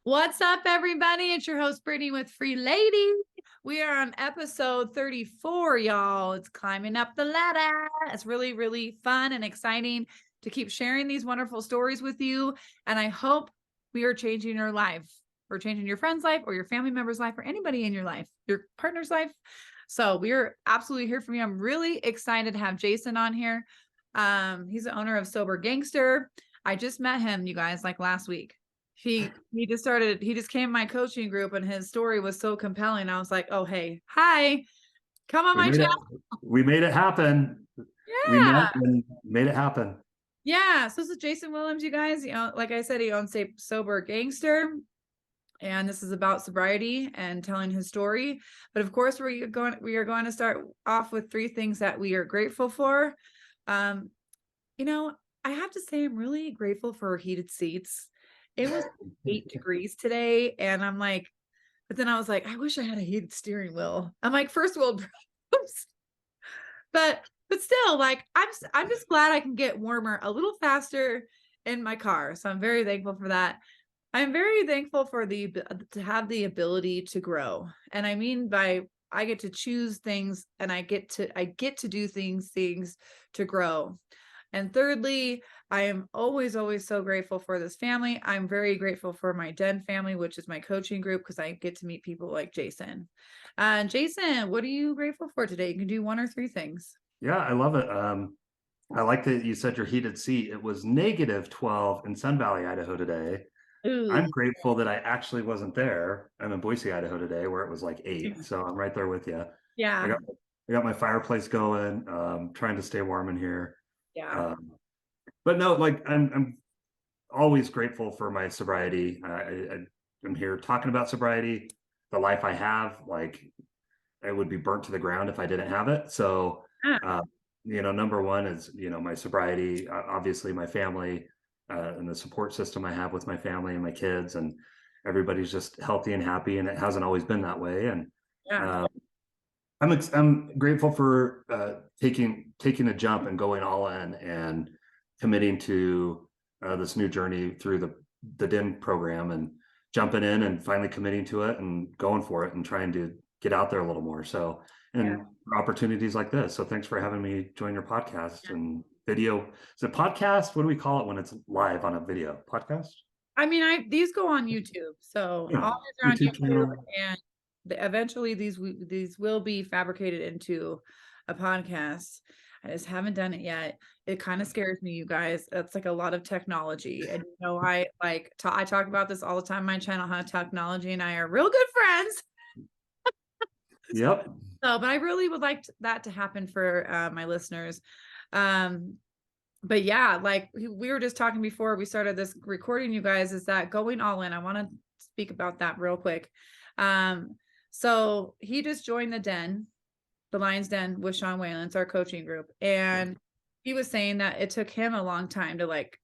What's up, everybody? It's your host, Brittany with Free Lady. We are on episode 34, y'all. It's climbing up the ladder. It's really, really fun and exciting to keep sharing these wonderful stories with you. And I hope we are changing your life, or changing your friend's life, or your family member's life, or anybody in your life, your partner's life. So we are absolutely here for you. I'm really excited to have Jason on here. He's the owner of Sober.gangster. I just met him, you guys, like last week. He just came in my coaching group and his story was so compelling. I was like, oh, hey, hi, come on my channel. We made it happen. We met and made it happen. Yeah. So this is Jason Williams, you guys. Like I said, he owns Sober.gangster. And this is about sobriety and telling his story. But of course, we are going to start off with 3 things that we are grateful for. I have to say I'm really grateful for heated seats. It was 8 degrees today, and I'm like, but then I was like, I wish I had a heated steering wheel. I'm like, first world problems. But still, like, I'm just glad I can get warmer a little faster in my car. So I'm very thankful for that. I'm very thankful for to have the ability to grow. And I mean by I get to choose things and I get to do things to grow. And thirdly, I am always, always so grateful for this family. I'm very grateful for my Den family, which is my coaching group, because I get to meet people like Jason. Jason, what are you grateful for today? You can do 1 or 3 things. Yeah, I love it. I like that you said your heated seat. It was -12 in Sun Valley, Idaho today. Ooh. I'm grateful that I actually wasn't there. I'm in Boise, Idaho today, where it was like 8. So I'm right there with you. Yeah. I got my fireplace going, trying to stay warm in here. Yeah. But no, like I'm always grateful for my sobriety. I'm here talking about sobriety, the life I have. Like, it would be burnt to the ground if I didn't have it. So, number one is, my sobriety, obviously my family, and the support system I have with my family and my kids, and everybody's just healthy and happy. And it hasn't always been that way. And I'm grateful for taking a jump and going all in and committing to this new journey through the DIN program, and jumping in and finally committing to it and going for it and trying to get out there a little more. So, and opportunities like this. So thanks for having me join your podcast and video. Is it podcast? What do we call it when it's live on a video? Podcast? I mean, these go on YouTube. So all these are on YouTube, and eventually these will be fabricated into a podcast. I just haven't done it yet. It kind of scares me, you guys. It's like a lot of technology. And I talk about this all the time on my channel, how technology and I are real good friends. Yep. So, but I really would like that to happen for my listeners. But yeah, like we were just talking before we started this recording, you guys, is that going all in. I want to speak about that real quick. So he just joined the Lion's Den with Sean Whalen's, our coaching group. And he was saying that it took him a long time to like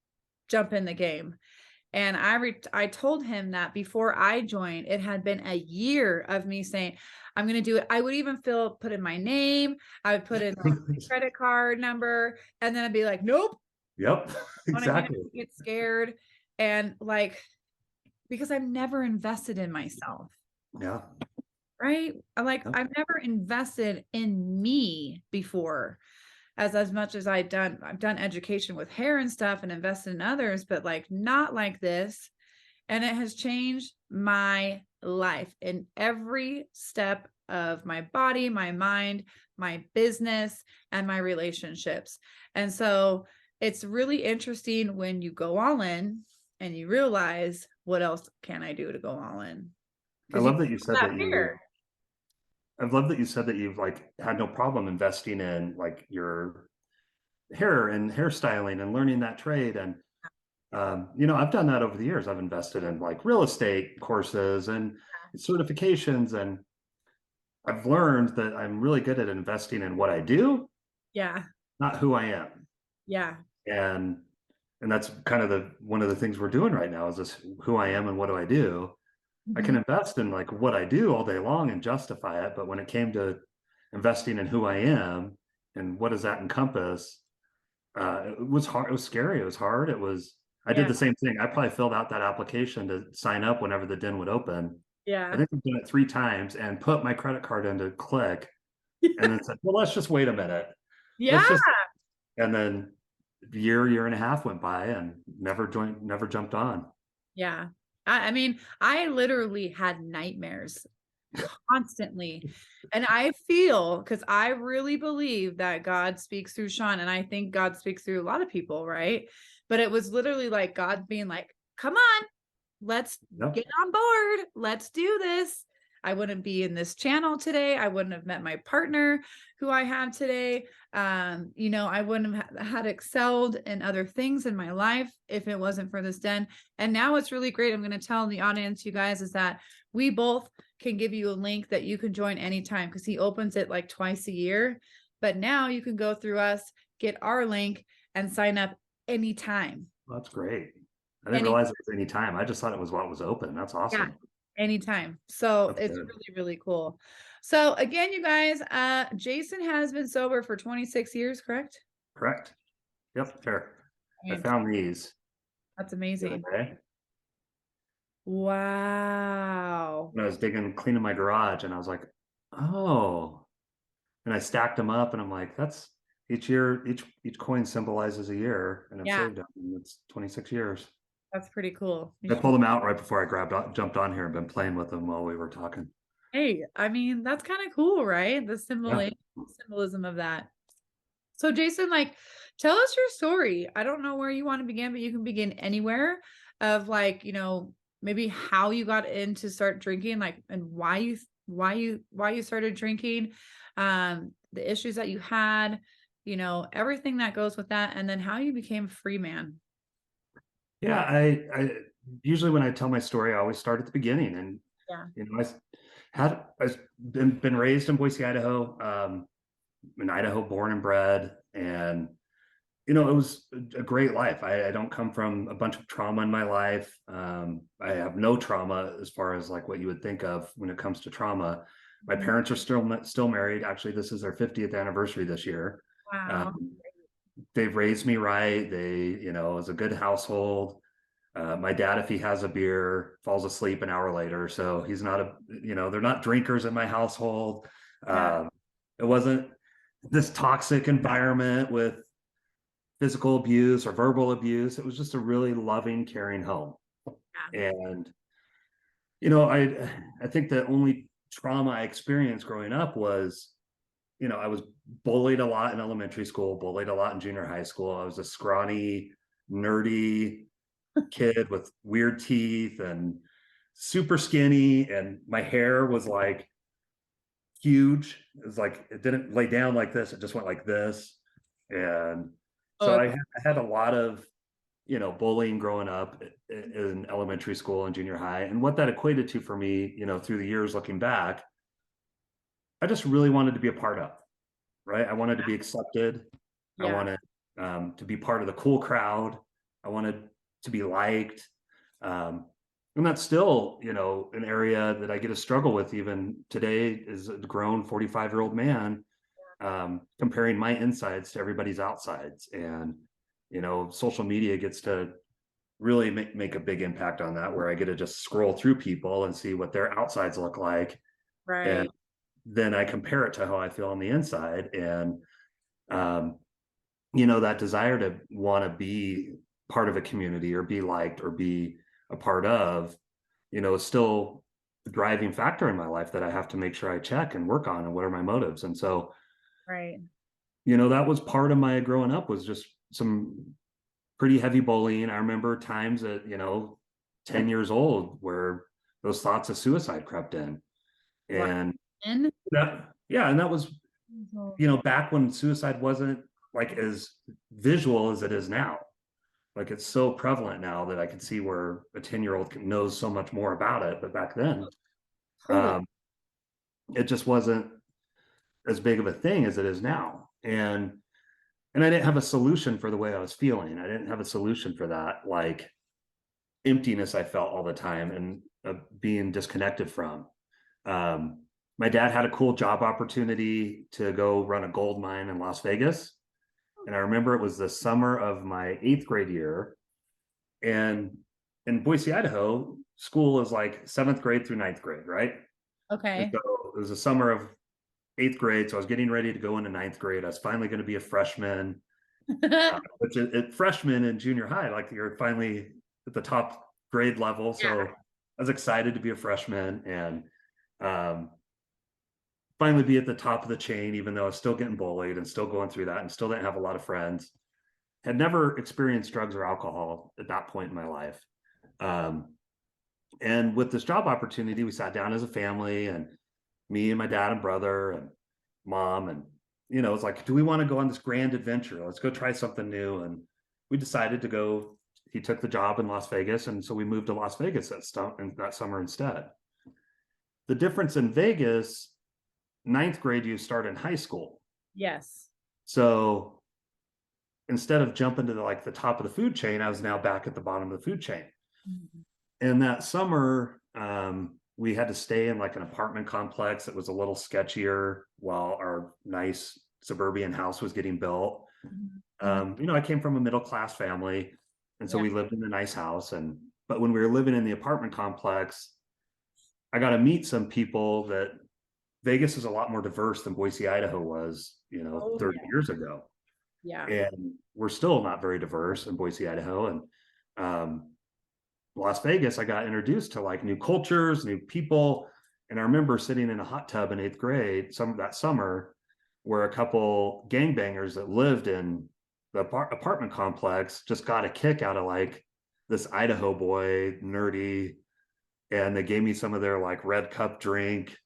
jump in the game. And I told him that before I joined, it had been a year of me saying, I'm going to do it. I would even put in my name. I would put in like my credit card number, and then I'd be like, nope. Yep. Exactly. I get scared. And like, because I've never invested in myself. Yeah. Right. I've never invested in me before as much as I've done education with hair and stuff and invested in others, but like not like this. And it has changed my life in every step of my body, my mind, my business, and my relationships. And so it's really interesting when you go all in and you realize, what else can I do to go all in? I love that you said that I've loved that you said that you've like had no problem investing in like your hair and hairstyling and learning that trade. And I've done that over the years. I've invested in like real estate courses and certifications, and I've learned that I'm really good at investing in what I do, not who I am. And that's kind of one of the things we're doing right now, is this who I am and what do I do. I can invest in like what I do all day long and justify it, but when it came to investing in who I am and what does that encompass, it was hard. It was scary. It was hard. It was I did Yeah. the same thing. I probably filled out that application to sign up whenever the den would open. I Yeah. think I've done it 3 times and put my credit card in to click and then said, well, let's just wait a minute. Yeah. Let's just, and then year and a half went by and never jumped on. Yeah. I mean, I literally had nightmares constantly. And I feel, because I really believe that God speaks through Sean, and I think God speaks through a lot of people, right? But it was literally like God being like, come on, let's Yep. get on board. Let's do this. I wouldn't be in this channel today. I wouldn't have met my partner who I have today. I wouldn't have had excelled in other things in my life if it wasn't for this den. And now what's really great, I'm going to tell the audience, you guys, is that we both can give you a link that you can join anytime, because he opens it like twice a year. But now you can go through us, get our link, and sign up anytime. Well, that's great. I didn't realize it was any time. I just thought it was while it was open. That's awesome. Yeah, anytime. So That's it's good. really, really cool. So again, you guys, Jason has been sober for 26 years, correct? Correct. Yep. There. I And found these that's the amazing. other day Wow. when I was cleaning my garage, and I was like, oh, and I stacked them up, and I'm like, that's each year, each coin symbolizes a year, and I've Yeah, saved them. And it's 26 years. that's pretty cool. I pulled them out right before I jumped on here and been playing with them while we were talking. Hey, I mean, that's kind of cool, right? The Yeah. symbolism of that. So Jason, like, tell us your story. I don't know where you want to begin, but you can begin anywhere of like, maybe how you got into start drinking, like, and why you started drinking, the issues that you had, everything that goes with that, and then how you became a free man. Yeah. I usually when I tell my story, I always start at the beginning. And Yeah. I've been raised in Boise, Idaho. In Idaho, born and bred, and it was a great life. I don't come from a bunch of trauma in my life. I have no trauma as far as like what you would think of when it comes to trauma. My parents are still married. Actually, this is their 50th anniversary this year. Wow. Um, they've raised me right. It was a good household. My dad, if he has a beer, falls asleep an hour later. So he's not they're not drinkers in my household. Yeah. It wasn't this toxic environment with physical abuse or verbal abuse. It was just a really loving, caring home. Yeah. And, I think the only trauma I experienced growing up was, I was bullied a lot in elementary school, bullied a lot in junior high school. I was a scrawny, nerdy kid with weird teeth and super skinny. And my hair was like huge. It was like, it didn't lay down like this. It just went like this. And so Oh, I had a lot of, bullying growing up in elementary school and junior high. And what that equated to for me, through the years looking back, I just really wanted to be a part of, right? I wanted to be accepted. I yeah. wanted to be part of the cool crowd. I wanted to be liked. And that's still, an area that I get to struggle with even today as a grown 45-year-old man, comparing my insides to everybody's outsides. And, social media gets to really make a big impact on that, where I get to just scroll through people and see what their outsides look like. And Right. then I compare it to how I feel on the inside. And, that desire to want to be part of a community or be liked or be a part of, is still the driving factor in my life that I have to make sure I check and work on, and what are my motives. And so, Right. that was part of my growing up, was just some pretty heavy bullying. I remember times at, 10 years old where those thoughts of suicide crept in. Wow. And And and that was, back when suicide wasn't like as visual as it is now. Like it's so prevalent now that I can see where a 10-year-old knows so much more about it. But back then, totally. it just wasn't as big of a thing as it is now. And I didn't have a solution for the way I was feeling. I didn't have a solution for that, like emptiness I felt all the time and being disconnected from. My dad had a cool job opportunity to go run a gold mine in Las Vegas. And I remember it was the summer of my 8th grade year. And in Boise, Idaho, school is like 7th grade through 9th grade, right? And Okay. so it was a summer of 8th grade. So I was getting ready to go into 9th grade. I was finally going to be a freshman, which at freshman in junior high, like you're finally at the top grade level. So I was excited to be a freshman and finally be at the top of the chain, even though I was still getting bullied and still going through that and still didn't have a lot of friends. Had never experienced drugs or alcohol at that point in my life. And with this job opportunity, we sat down as a family, and me and my dad and brother and mom, and it's like, do we want to go on this grand adventure? Let's go try something new. And we decided to go. He took the job in Las Vegas, and so we moved to Las Vegas that summer instead. The difference in Vegas, 9th grade, you start in high school. Yes. So instead of jumping to the top of the food chain, I was now back at the bottom of the food chain. Mm-hmm. And that summer, we had to stay in like an apartment complex that was a little sketchier while our nice suburban house was getting built. Mm-hmm. I came from a middle-class family, and so we lived in a nice house. But when we were living in the apartment complex, I got to meet some people that Vegas is a lot more diverse than Boise, Idaho was, 30 years ago. Yeah. And we're still not very diverse in Boise, Idaho. And Las Vegas, I got introduced to like new cultures, new people. And I remember sitting in a hot tub in 8th grade that summer where a couple gangbangers that lived in the apartment complex just got a kick out of like this Idaho boy, nerdy. And they gave me some of their like red cup drink.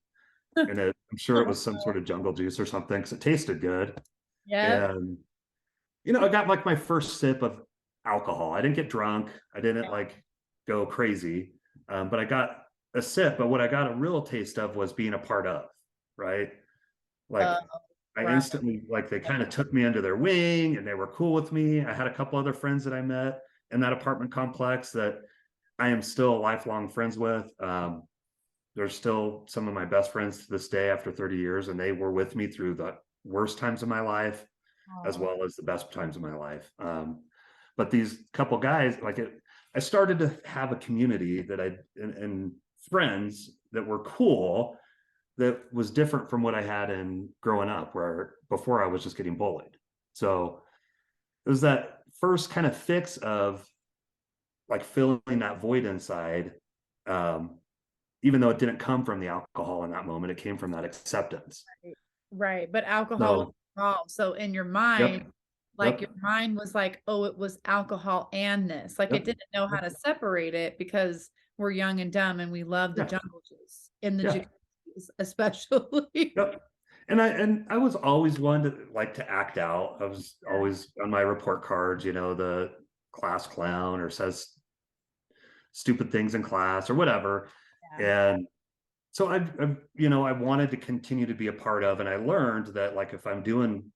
And I'm sure it was some sort of jungle juice or something because it tasted good. Yeah. And, I got like my first sip of alcohol. I didn't get drunk. I didn't like go crazy. But I got a sip. But what I got a real taste of was being a part of, right? Like I instantly, like they kind of took me under their wing and they were cool with me. I had a couple other friends that I met in that apartment complex that I am still lifelong friends with. They're still some of my best friends to this day after 30 years, and they were with me through the worst times of my life as well as the best times of my life. But these couple guys, I started to have a community that and friends that were cool, that was different from what I had in growing up, where before I was just getting bullied. So it was that first kind of fix of like filling that void inside. Even though it didn't come from the alcohol in that moment, it came from that acceptance. Right. But alcohol was involved. So in your mind, your mind was like, oh, it was alcohol and this. Like it didn't know how to separate it because we're young and dumb and we love the jungle juice in the juice, especially. And I was always one to like to act out. I was always on my report cards, the class clown or says stupid things in class or whatever. And so I wanted to continue to be a part of, and I learned that like if I'm doing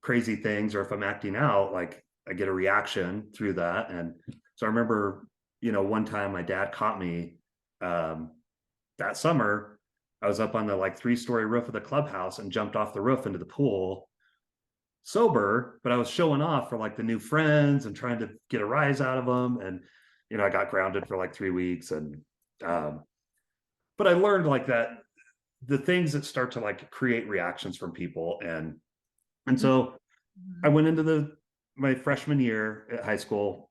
crazy things or if I'm acting out, like I get a reaction through that. And so I remember, one time my dad caught me that summer. I was up on the like 3-story roof of the clubhouse and jumped off the roof into the pool sober, but I was showing off for like the new friends and trying to get a rise out of them. And, I got grounded for like 3 weeks. And but I learned like that the things that start to like create reactions from people. And so I went into my freshman year at high school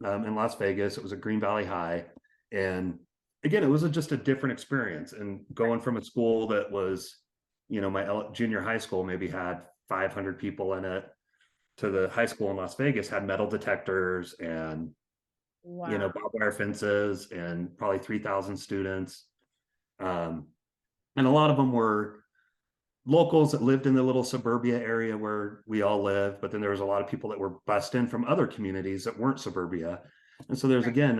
in Las Vegas. It was at Green Valley High. And again, it was just a different experience. And going from a school that was, my junior high school maybe had 500 people in it, to the high school in Las Vegas had metal detectors and, barbed wire fences and probably 3,000 students. And a lot of them were locals that lived in the little suburbia area where we all live. But then there was a lot of people that were bussed in from other communities that weren't suburbia. And so there's again,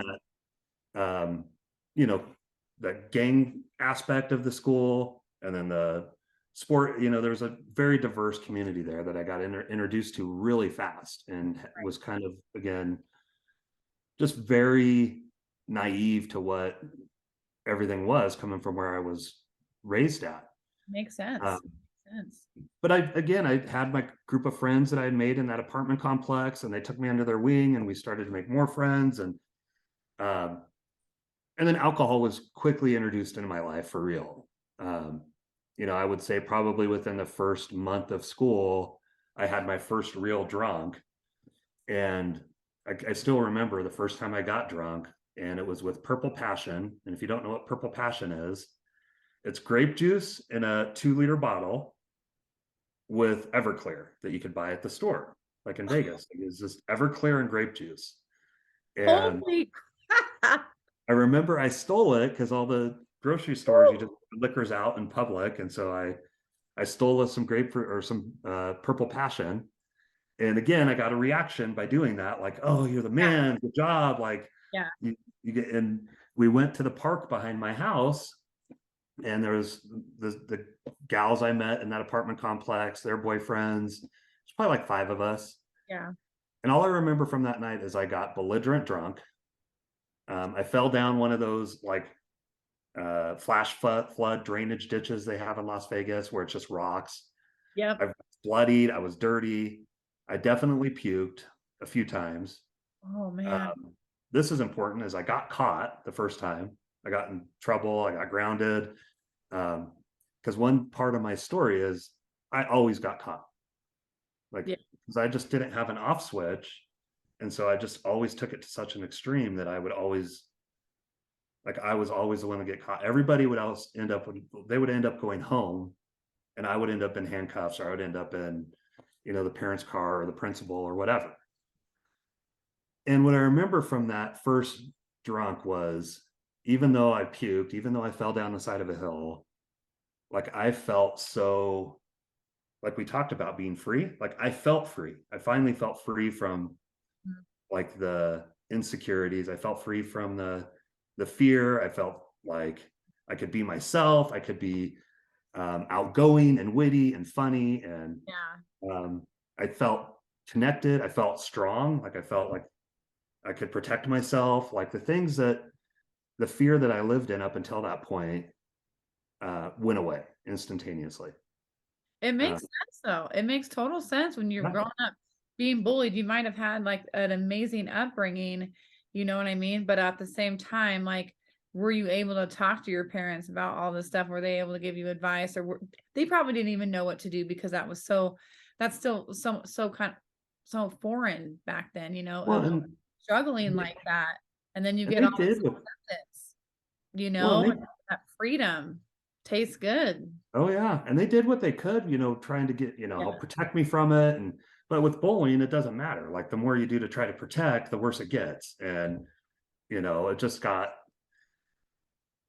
that, the gang aspect of the school, and then the sport, there's a very diverse community there that I got introduced to really fast, and was kind of, again, just very naive to what everything was coming from where I was raised at. Makes sense. But I had my group of friends that I had made in that apartment complex, and they took me under their wing, and we started to make more friends. Um, and then alcohol was quickly introduced into my life for real. Um, I would say probably within the first month of school, I had my first real drunk. And I still remember the first time I got drunk, and it was with Purple Passion. And if you don't know what Purple Passion is, it's grape juice in a 2-liter bottle with Everclear that you could buy at the store, like in Vegas. It was just Everclear and grape juice. And Holy crap. I remember I stole it because all the grocery stores, you just liquors out in public. And so I stole some grapefruit or some Purple Passion. And again, I got a reaction by doing that, like, oh, you're the man, good job. Like, Yeah. You get, and we went to the park behind my house, and there was the gals I met in that apartment complex, their boyfriends. It's probably like 5 of us. Yeah. And all I remember from that night is I got belligerent drunk. I fell down one of those like flash flood drainage ditches they have in Las Vegas where it's just rocks. Yep. I was bloodied. I was dirty. I definitely puked a few times. Oh man. This is important as I got caught the first time. I got in trouble. I got grounded. Because one part of my story is I always got caught. Like, because I just didn't have an off switch. And so I just always took it to such an extreme that I was always the one to get caught. Everybody would else they would end up going home, and I would end up in handcuffs, or I would end up in, the parents' car or the principal or whatever. And what I remember from that first drunk was, even though I puked, even though I fell down the side of a hill, like I felt so, like we talked about being free, like I felt free. I finally felt free from like the insecurities. I felt free from the fear. I felt like I could be myself. I could be outgoing and witty and funny. And I felt connected. I felt strong. Like I felt like I could protect myself. Like the fear that I lived in up until that point went away instantaneously. It makes sense though. It makes total sense when you're growing up being bullied. You might have had like an amazing upbringing, you know what I mean? But at the same time, like, were you able to talk to your parents about all this stuff? Were they able to give you advice, or they probably didn't even know what to do because that's still so foreign back then, Well, struggling like that. And then you get all this acceptance, that freedom tastes good. Oh yeah. And they did what they could, trying to get, help protect me from it. But with bullying, it doesn't matter. Like the more you do to try to protect, the worse it gets. And, it just got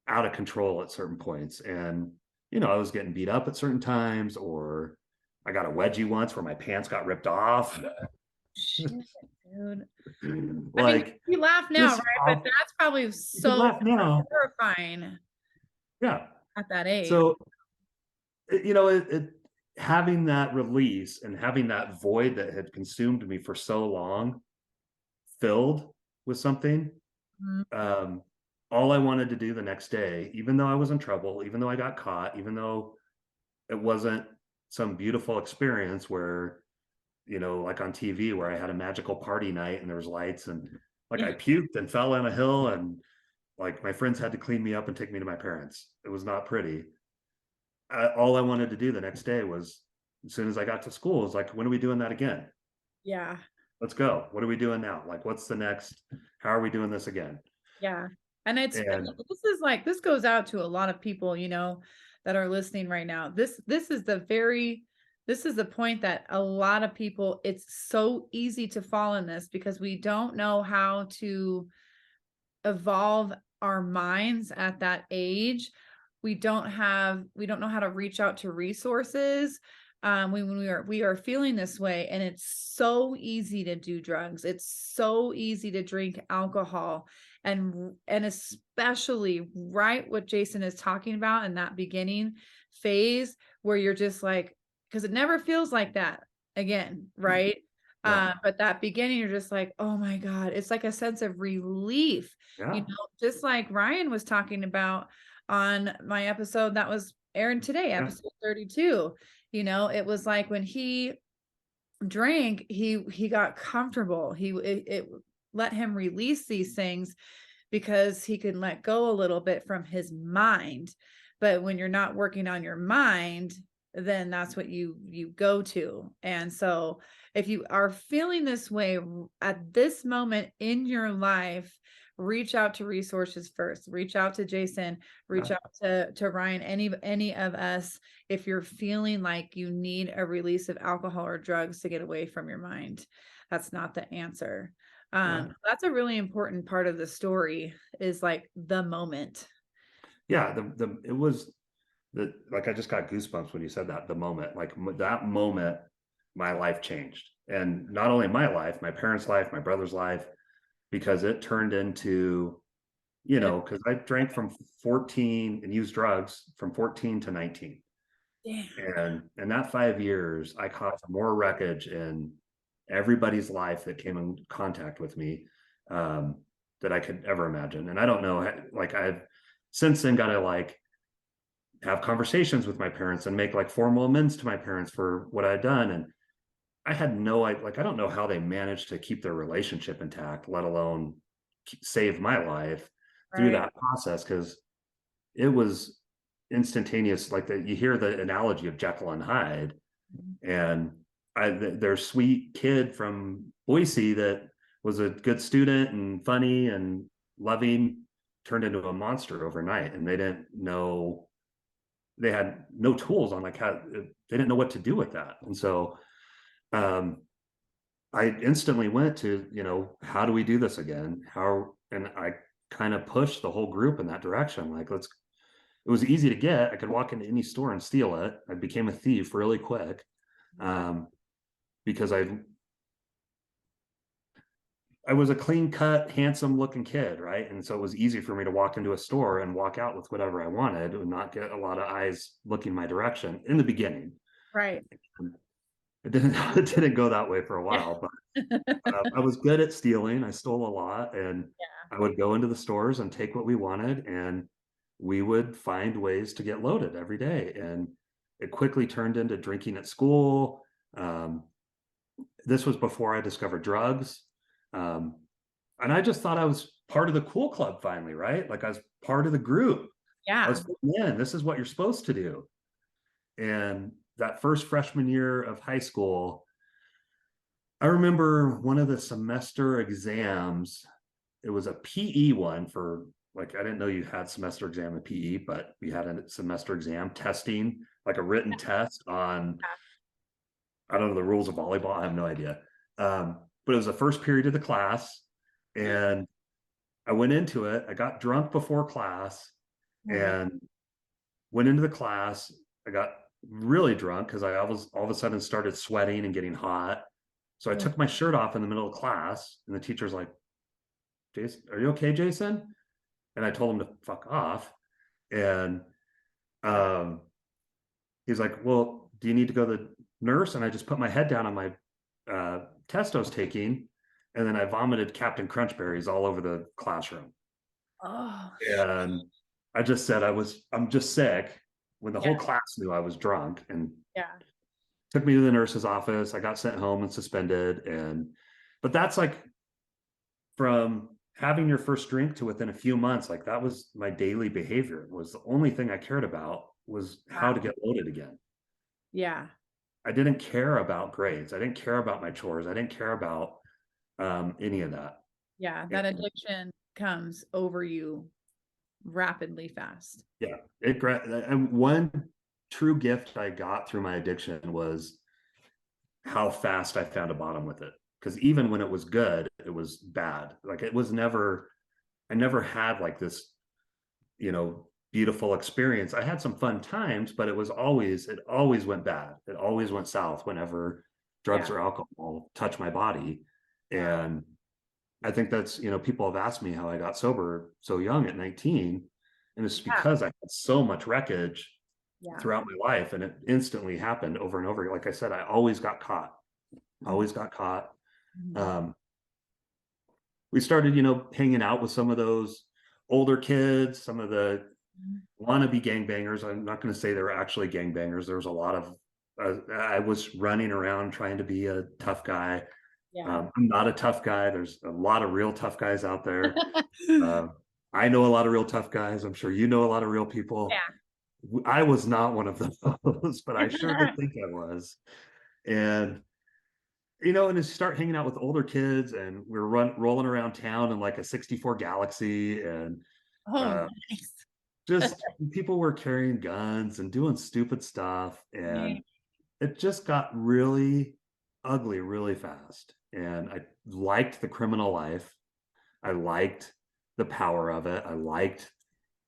out of control at certain points. And, I was getting beat up at certain times, or I got a wedgie once where my pants got ripped off. Shit, dude. Like, I mean, you laugh now, right? But that's probably so terrifying. Yeah. At that age. So, having that release and having that void that had consumed me for so long filled with something. All I wanted to do the next day, even though I was in trouble, even though I got caught, even though it wasn't some beautiful experience where, like on TV where I had a magical party night and there was lights and like I puked and fell down a hill and like my friends had to clean me up and take me to my parents. It was not pretty. All I wanted to do the next day was, as soon as I got to school, was like, when are we doing that again? Yeah. Let's go. What are we doing now? Like, what's the next? How are we doing this again? Yeah. And this goes out to a lot of people, that are listening right now. This is the point that a lot of people, it's so easy to fall in this because we don't know how to evolve our minds at that age. We don't know how to reach out to resources when we are feeling this way. And it's so easy to do drugs. It's so easy to drink alcohol, and especially right what Jason is talking about in that beginning phase where you're just like, because it never feels like that again, right? But that beginning, you're just like, oh my God, it's like a sense of relief, just like Ryan was talking about on my episode that was airing today, episode 32. It was like when he drank, he got comfortable. It let him release these things because he could let go a little bit from his mind. But when you're not working on your mind, then that's what you go to. And so if you are feeling this way at this moment in your life, reach out to resources first. Reach out to Jason, reach out to Ryan, any of us, if you're feeling like you need a release of alcohol or drugs to get away from your mind. That's not the answer. That's a really important part of the story, is like the moment. Yeah, it was like, I just got goosebumps when you said that, the moment, like that moment, my life changed. And not only my life, my parents' life, my brother's life, because it turned into, because I drank from 14 and used drugs from 14 to 19. Damn. And in that 5 years, I caused more wreckage in everybody's life that came in contact with me, that I could ever imagine. And I don't know, like, I've since then got to like have conversations with my parents and make like formal amends to my parents for what I'd done. And I had no idea, like, I don't know how they managed to keep their relationship intact, let alone save my life through that process, because it was instantaneous. Like, you hear the analogy of Jekyll and Hyde, and their sweet kid from Boise that was a good student and funny and loving turned into a monster overnight, and they didn't know, they had no tools on like how, they didn't know what to do with that. And so I instantly went to, how do we do this again? And I kind of pushed the whole group in that direction. Like, it was easy to get. I could walk into any store and steal it. I became a thief really quick, because I was a clean cut, handsome looking kid, right? And so it was easy for me to walk into a store and walk out with whatever I wanted and not get a lot of eyes looking my direction in the beginning. Right. It didn't go that way for a while, but I was good at stealing. I stole a lot, and I would go into the stores and take what we wanted, and we would find ways to get loaded every day. And it quickly turned into drinking at school. This was before I discovered drugs. And I just thought I was part of the cool club finally, right? Like, I was part of the group. Yeah. I was, man, this is what you're supposed to do. And that first freshman year of high school, I remember one of the semester exams. It was a PE one for, like, I didn't know you had semester exam in PE, but we had a semester exam testing, like a written test on, I don't know the rules of volleyball. I have no idea. But it was the first period of the class, and I went into it. I got drunk before class and went into the class. I got really drunk because I all of a sudden started sweating and getting hot. So I took my shirt off in the middle of class, and the teacher's like, "Jason, are you okay, Jason?" And I told him to fuck off. And he's like, "Well, do you need to go to the nurse?" And I just put my head down on my test I was taking, and then I vomited Captain Crunch berries all over the classroom. Oh. And I just said I'm just sick, when the whole class knew I was drunk, and took me to the nurse's office. I got sent home and suspended. But that's like, from having your first drink to within a few months, like, that was my daily behavior. It was the only thing I cared about, was how to get loaded again. Yeah. I didn't care about grades. I didn't care about my chores. I didn't care about any of that. Yeah. That addiction comes over you rapidly fast. Yeah. And one true gift I got through my addiction was how fast I found a bottom with it. Because even when it was good, it was bad. Like, it was never, I never had like this, beautiful experience. I had some fun times, but it always went bad. It always went south whenever drugs or alcohol touched my body. And I think that's, people have asked me how I got sober so young at 19. And it's because I had so much wreckage throughout my life, and it instantly happened over and over. Like I said, I always got caught. We started, hanging out with some of those older kids, some of the wannabe gangbangers. I'm not going to say they were actually gangbangers. There was a lot of I was running around trying to be a tough guy. Yeah. I'm not a tough guy. There's a lot of real tough guys out there. I know a lot of real tough guys. I'm sure you know a lot of real people. I was not one of those, but I sure did think I was. And and to start hanging out with older kids, and we are rolling around town in like a 64 Galaxy, and Oh, uh, nice. just people were carrying guns and doing stupid stuff, and it just got really ugly really fast. And I liked the criminal life. I liked the power of it. I liked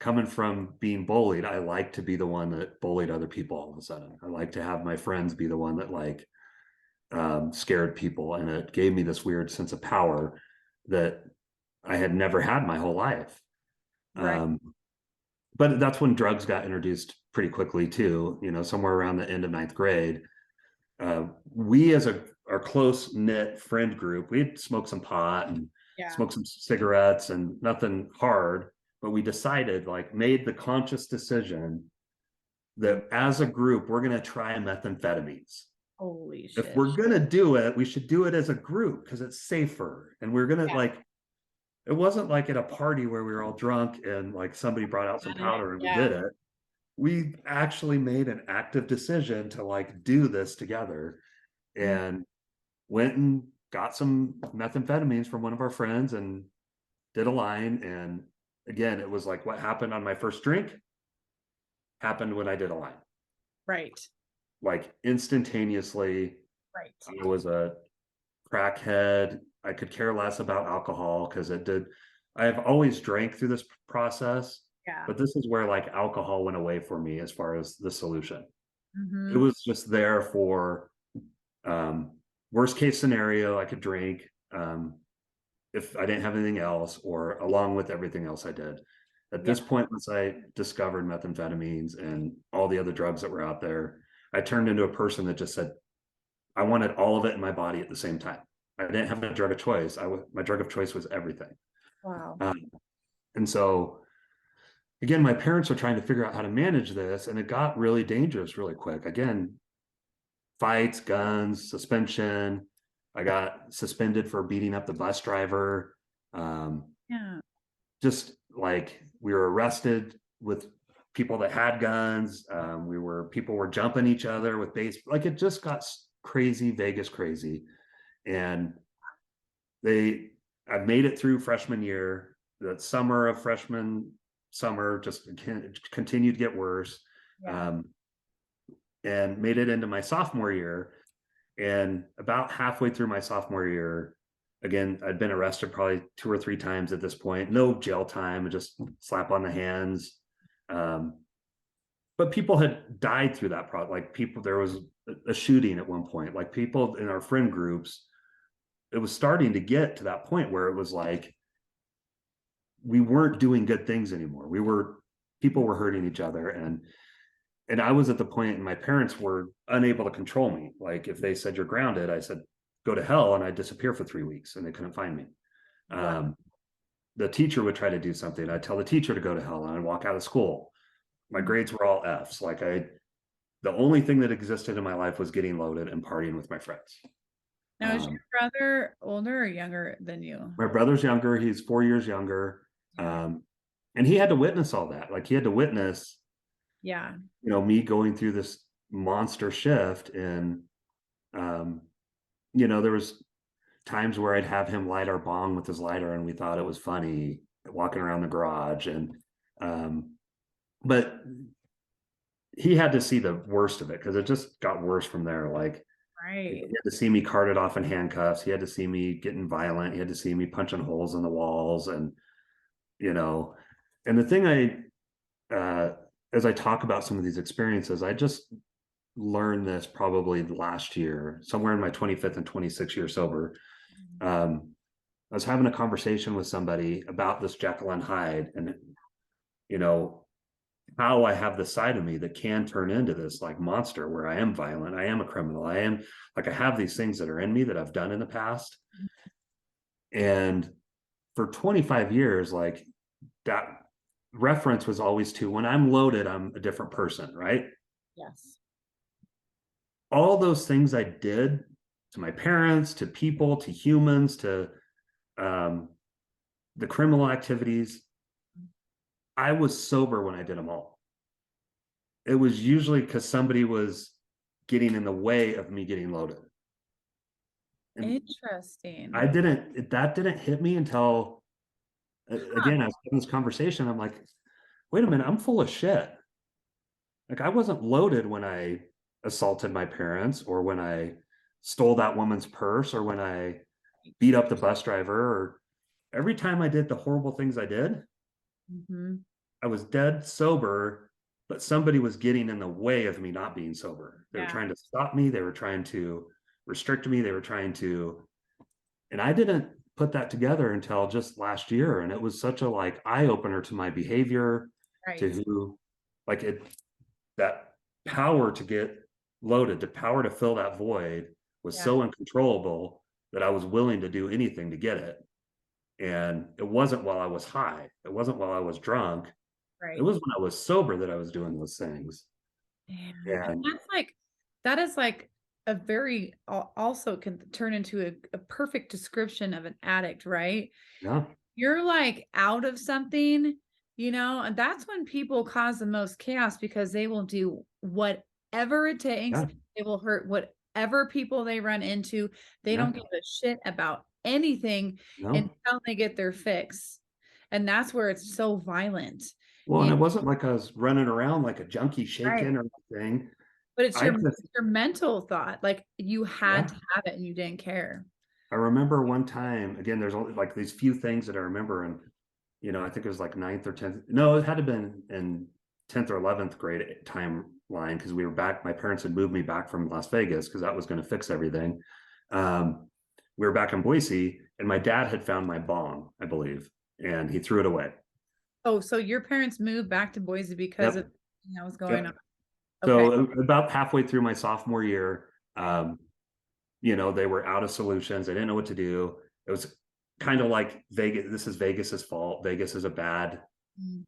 coming from being bullied. I liked to be the one that bullied other people all of a sudden. I like to have my friends be the one that scared people, and it gave me this weird sense of power that I had never had my whole life. Right. But that's when drugs got introduced pretty quickly too. Somewhere around the end of ninth grade, we as our close knit friend group, we'd smoke some pot and smoke some cigarettes and nothing hard, but we decided, made the conscious decision that as a group we're going to try methamphetamines. Holy shit. If we're going to do it, we should do it as a group because it's safer. And we're going to it wasn't like at a party where we were all drunk and somebody brought out some powder and we did it. We actually made an active decision to do this together, and went and got some methamphetamines from one of our friends and did a line. And again, it was like what happened on my first drink happened when I did a line. Right. Instantaneously. Right. I was a crackhead. I could care less about alcohol because I have always drank through this process. But this is where alcohol went away for me as far as the solution. It was just there for worst case scenario. I could drink if I didn't have anything else, or along with everything else I did. At this point, once I discovered methamphetamines and all the other drugs that were out there, I turned into a person that just said, I wanted all of it in my body at the same time. I didn't have a drug of choice. My drug of choice was everything. Wow. And so, again, my parents were trying to figure out how to manage this, and it got really dangerous really quick. Again, fights, guns, suspension. I got suspended for beating up the bus driver. Just we were arrested with people that had guns. People were jumping each other with base. It just got crazy, Vegas crazy. And I made it through freshman year. The summer of freshman summer just continued to get worse. And made it into my sophomore year. And about halfway through my sophomore year, again, I'd been arrested probably 2 or 3 times at this point. No jail time, just slap on the hands. But people had died through that process. There was a shooting at one point. People in our friend groups, it was starting to get to that point where it was we weren't doing good things anymore. People were hurting each other, and I was at the point, and my parents were unable to control me. If they said you're grounded, I said go to hell, and I'd disappear for 3 weeks, and they couldn't find me. The teacher would try to do something. I'd tell the teacher to go to hell, and I'd walk out of school. My grades were all Fs. The only thing that existed in my life was getting loaded and partying with my friends. Now, is your brother older or younger than you? My brother's younger. He's 4 years younger. And he had to witness all that. He had to witness, me going through this monster shift. And, there was times where I'd have him light our bong with his lighter, and we thought it was funny walking around the garage. And, but he had to see the worst of it, because it just got worse from there. He had to see me carted off in handcuffs. He had to see me getting violent. He had to see me punching holes in the walls. And, and the thing as I talk about some of these experiences, I just learned this probably last year, somewhere in my 25th and 26th year sober. I was having a conversation with somebody about this Jekyll and Hyde, and, how I have the side of me that can turn into this monster where I am violent. I am a criminal. I have these things that are in me that I've done in the past. And for 25 years, that reference was always to, when I'm loaded, I'm a different person, right? Yes. all those things I did to my parents, to people, to humans, to um, the criminal activities, I was sober when I did them all. It was usually because somebody was getting in the way of me getting loaded. And Interesting. that didn't hit me until, Huh. again, I was having this conversation. I'm like, wait a minute, I'm full of shit. Like, I wasn't loaded when I assaulted my parents, or when I stole that woman's purse, or when I beat up the bus driver, or every time I did the horrible things I did, Mm-hmm. I was dead sober, but somebody was getting in the way of me not being sober. They were Yeah. trying to stop me. They were trying to restrict me. They were trying to, and I didn't put that together until just last year. And it was such a like eye opener to my behavior, to Right. who, like it, that power to get loaded, the power to fill that void was Yeah. so uncontrollable that I was willing to do anything to get it. And it wasn't while I was high. It wasn't while I was drunk. It Right. was when I was sober that I was doing those things. Damn. And And that's like, that is like a very, also can turn into a perfect description of an addict, right? yeah, You're like out of something, and that's when people cause the most chaos because they will do whatever it takes. yeah, They will hurt whatever people they run into. They yeah. don't give a shit about anything No. until they get their fix. And that's where it's so violent. Well, and You it wasn't like I was running around like a junkie right. shaking or anything. But it's I your just, it's your mental thought. Like you had yeah. to have it and you didn't care. I remember one time, again, there's only like these few things that I remember. And, I think it was like ninth or 10th. No, it had to have been in 10th or 11th grade timeline, because we were back. My parents had moved me back from Las Vegas because that was going to fix everything. We were back in Boise, and my dad had found my bong, I believe, and he threw it away. Oh, so your parents moved back to Boise because of Yep. that was going on. Yep. Okay. So about halfway through my sophomore year, they were out of solutions. They didn't know what to do. It was kind of like Vegas. This is Vegas's fault. Vegas is a bad Mm.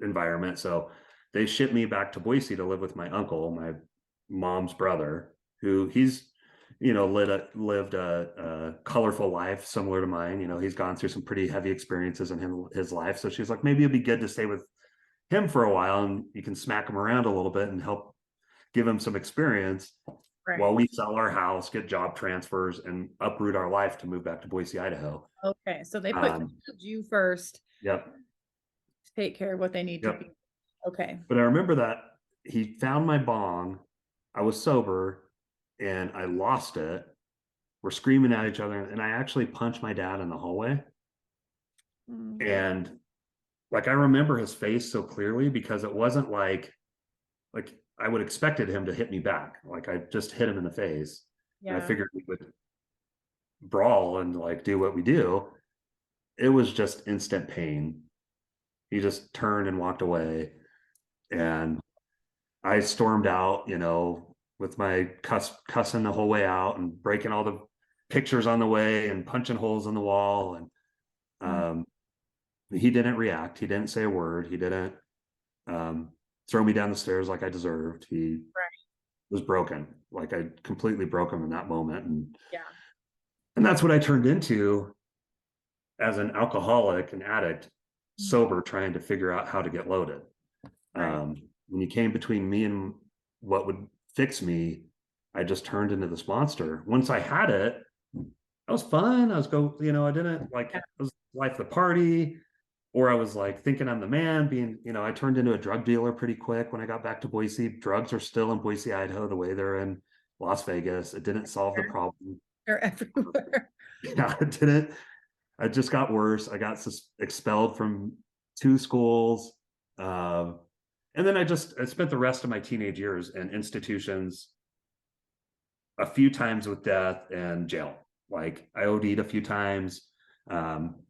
environment. So they shipped me back to Boise to live with my uncle, my mom's brother, who lived a colorful life similar to mine. He's gone through some pretty heavy experiences in his life. So she's like, maybe it'd be good to stay with him for a while, and you can smack him around a little bit and help give him some experience while Right. we sell our house, get job transfers, and uproot our life to move back to Boise, Idaho. Okay. So they Um, put you first yep, to take care of what they need to yep. be. Okay. But I remember that he found my bong. I was sober, and I lost it. We're screaming at each other, and I actually punched my dad in the hallway. Mm. And like, I remember his face so clearly, because it wasn't like I would expected him to hit me back. Like, I just hit him in the face, and I Yeah. figured we would brawl and like do what we do. It was just instant pain. He just turned and walked away, and I stormed out, with my cussing the whole way out and breaking all the pictures on the way and punching holes in the wall. And Mm. he didn't react. He didn't say a word. He didn't um, throw me down the stairs like I deserved. He Right. was broken. Like, I completely broke him in that moment. Yeah. And that's what I turned into as an alcoholic and addict, Mm. sober, trying to figure out how to get loaded. Right. When you came between me and what would fix me, I just turned into this monster. Once I had it, I was fun. I didn't like, Yeah. it was life of the party, or I was like thinking I'm the man, I turned into a drug dealer pretty quick when I got back to Boise. Drugs are still in Boise, Idaho, the way they're in Las Vegas. It didn't solve the problem. They're everywhere. Yeah, it didn't. It just got worse. I got expelled from 2 schools. Uh, and then I spent the rest of my teenage years in institutions, a few times with death and jail. Like, I OD'd a few times. Um,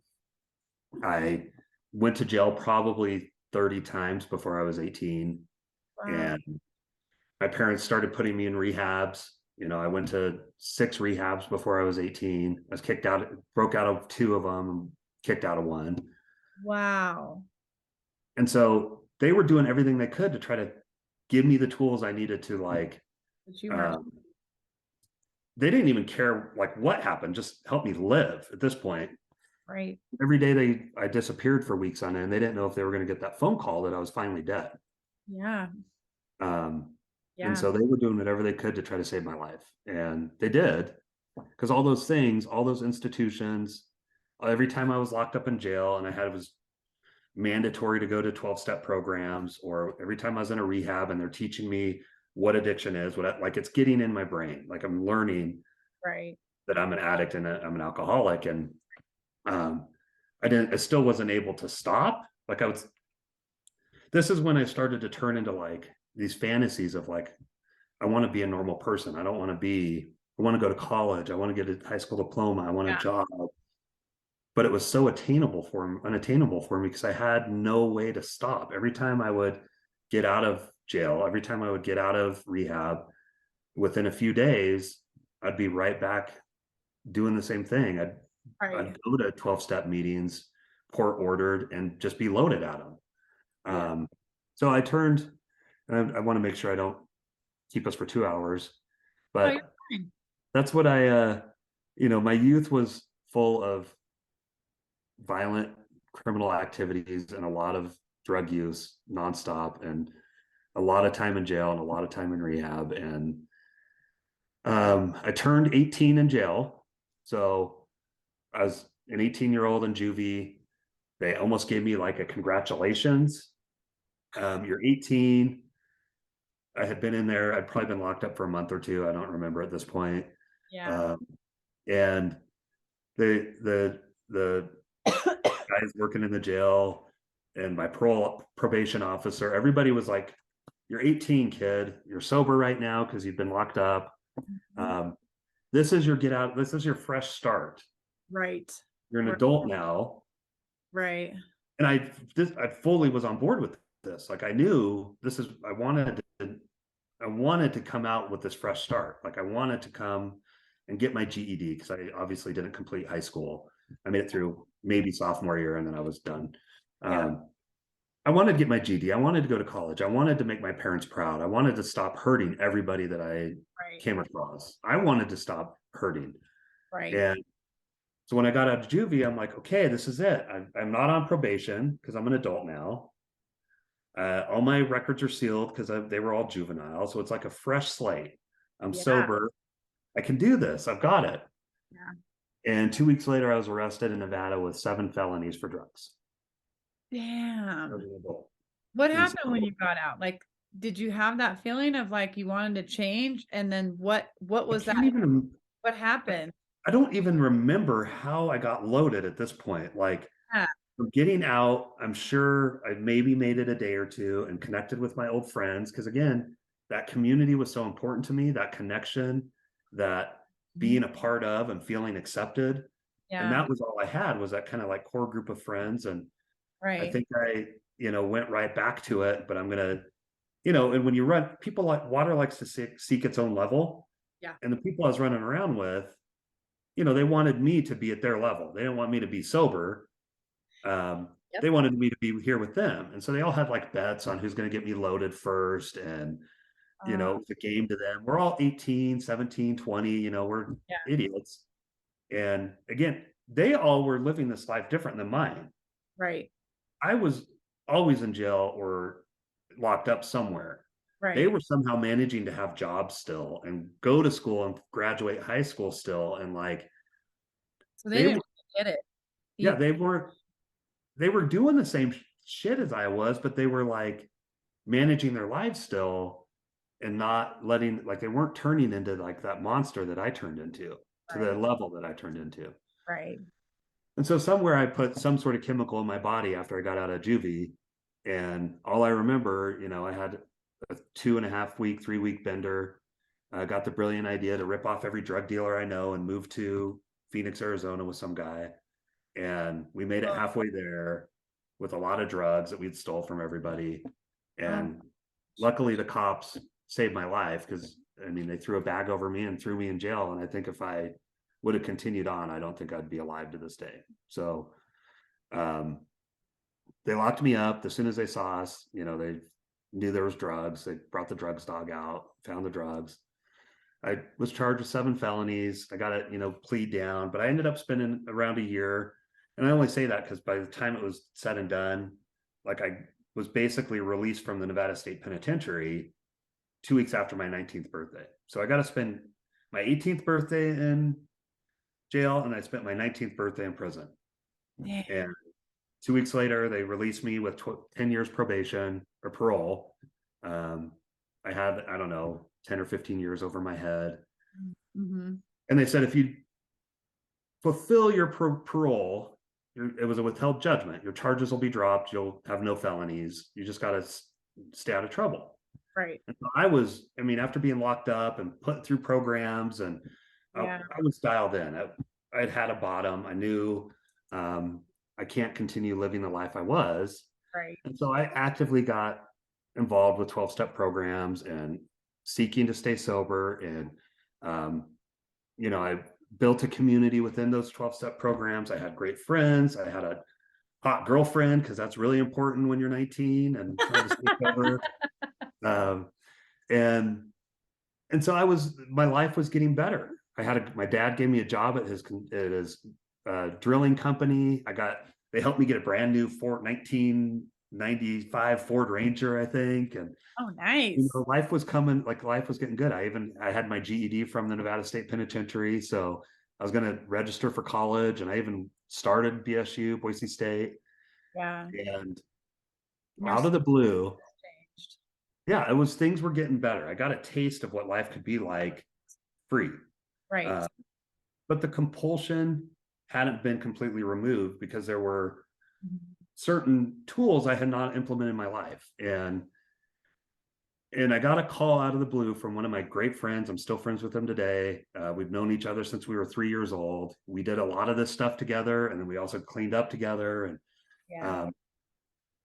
I went to jail probably 30 times before I was 18. Wow. And my parents started putting me in rehabs. I went to 6 rehabs before I was 18. I was kicked out, broke out of 2 of them, kicked out of 1. Wow. And so they were doing everything they could to try to give me the tools I needed to like But you weren't. Um, they didn't even care like what happened, just help me live at this point. Right. Every day I disappeared for weeks on end. They didn't know if they were going to get that phone call that I was finally dead. Yeah. Um, and Yeah. so they were doing whatever they could to try to save my life. And they did, because all those things, all those institutions, every time I was locked up in jail and it was mandatory to go to 12-step programs, or every time I was in a rehab and they're teaching me what addiction is, like it's getting in my brain. Like I'm learning Right. that I'm an addict and I'm an alcoholic. And I still wasn't able to stop. Like this is when I started to turn into like these fantasies of like, I want to be a normal person. I want to go to college. I want to get a high school diploma. I want a job. But it was so unattainable for me because I had no way to stop. Every time I would get out of jail, every time I would get out of rehab, within a few days, I'd be right back doing the same thing. I'd go to 12-step meetings, court ordered, and just be loaded at them. So I turned, and I want to make sure I don't keep us for 2 hours, but that's what my youth was full of violent criminal activities and a lot of drug use nonstop, and a lot of time in jail and a lot of time in rehab. And I turned 18 in jail. So I was an 18-year-old in juvie. They almost gave me like a congratulations. You're 18. I had been in there. I'd probably been locked up for a month or two. I don't remember at this point. Yeah. And the guys working in the jail and my probation officer, everybody was like, "You're 18, kid. You're sober right now because you've been locked up. This is your get out. This is your fresh start. Right. You're an adult now." Right. And I fully was on board with this. Like I knew this is, I wanted to come out with this fresh start. Like I wanted to come and get my GED because I obviously didn't complete high school. I made it through maybe sophomore year and then I was done. I wanted to get my GED. I wanted to go to college. I wanted to make my parents proud. I wanted to stop hurting everybody that I came across. I wanted to stop hurting. And so when I got out of juvie, I'm like, okay, this is it. I'm not on probation because I'm an adult now. All my records are sealed because they were all juvenile. So it's like a fresh slate. I'm sober. I can do this. I've got it. And 2 weeks later, I was arrested in Nevada with 7 felonies for drugs. Damn. What happened when you got out? Like, did you have that feeling of like you wanted to change? And then what was that? What happened? I don't even remember how I got loaded at this point. Like, I'm getting out. I'm sure I maybe made it a day or two and connected with my old friends. Because again, that community was so important to me, that connection, that being a part of and feeling accepted. And that was all I had, was that kind of like core group of friends. And I think I, went right back to it, but I'm going to, and when you run, people like water likes to seek its own level. And the people I was running around with, they wanted me to be at their level. They didn't want me to be sober. They wanted me to be here with them. And so they all had like bets on who's going to get me loaded first. And, it was a game to them. We're all 18, 17, 20, we're idiots. And again, they all were living this life different than mine. I was always in jail or locked up somewhere. They were somehow managing to have jobs still and go to school and graduate high school still. And like, so they didn't get it. Yeah, they were doing the same shit as I was, but they were like managing their lives still and not letting, like, they weren't turning into like that monster that I turned into, to the level that I turned into. And so somewhere I put some sort of chemical in my body after I got out of juvie. And all I remember, I had a 2.5 week, 3 week bender. I got the brilliant idea to rip off every drug dealer I know and move to Phoenix, Arizona with some guy. And we made it halfway there with a lot of drugs that we'd stole from everybody. And luckily the cops saved my life because, they threw a bag over me and threw me in jail. And I think if I would have continued on, I don't think I'd be alive to this day. So they locked me up. As soon as they saw us, they knew there was drugs. They brought the drugs dog out, found the drugs. I was charged with 7 felonies. I got it, plead down, but I ended up spending around a year. And I only say that because by the time it was said and done, like I was basically released from the Nevada State Penitentiary 2 weeks after my 19th birthday. So I got to spend my 18th birthday in jail, and I spent my 19th birthday in prison. Yeah. And 2 weeks later, they released me with 10 years probation or parole. I had, I don't know, 10 or 15 years over my head. Mm-hmm. And they said, if you fulfill your parole, it was a withheld judgment. Your charges will be dropped. You'll have no felonies. You just got to stay out of trouble. Right. And so after being locked up and put through programs, and I was dialed in. I'd had a bottom. I knew I can't continue living the life I was. Right. And so I actively got involved with 12-step programs and seeking to stay sober. And, I built a community within those 12-step programs. I had great friends. I had a hot girlfriend, because that's really important when you're 19 and trying to stay sober. And so my life was getting better. My dad gave me a job at his drilling company. They helped me get a brand new 1995 Ford Ranger, I think. And oh, nice. life was getting good. I had my GED from the Nevada State Penitentiary, so I was going to register for college, and I even started BSU, Boise State. Yeah. And out of the blue, changed. things were getting better. I got a taste of what life could be like free. Right. But the compulsion hadn't been completely removed, because there were certain tools I had not implemented in my life. And I got a call out of the blue from one of my great friends. I'm still friends with him today. We've known each other since we were 3 years old. We did a lot of this stuff together, and then we also cleaned up together. And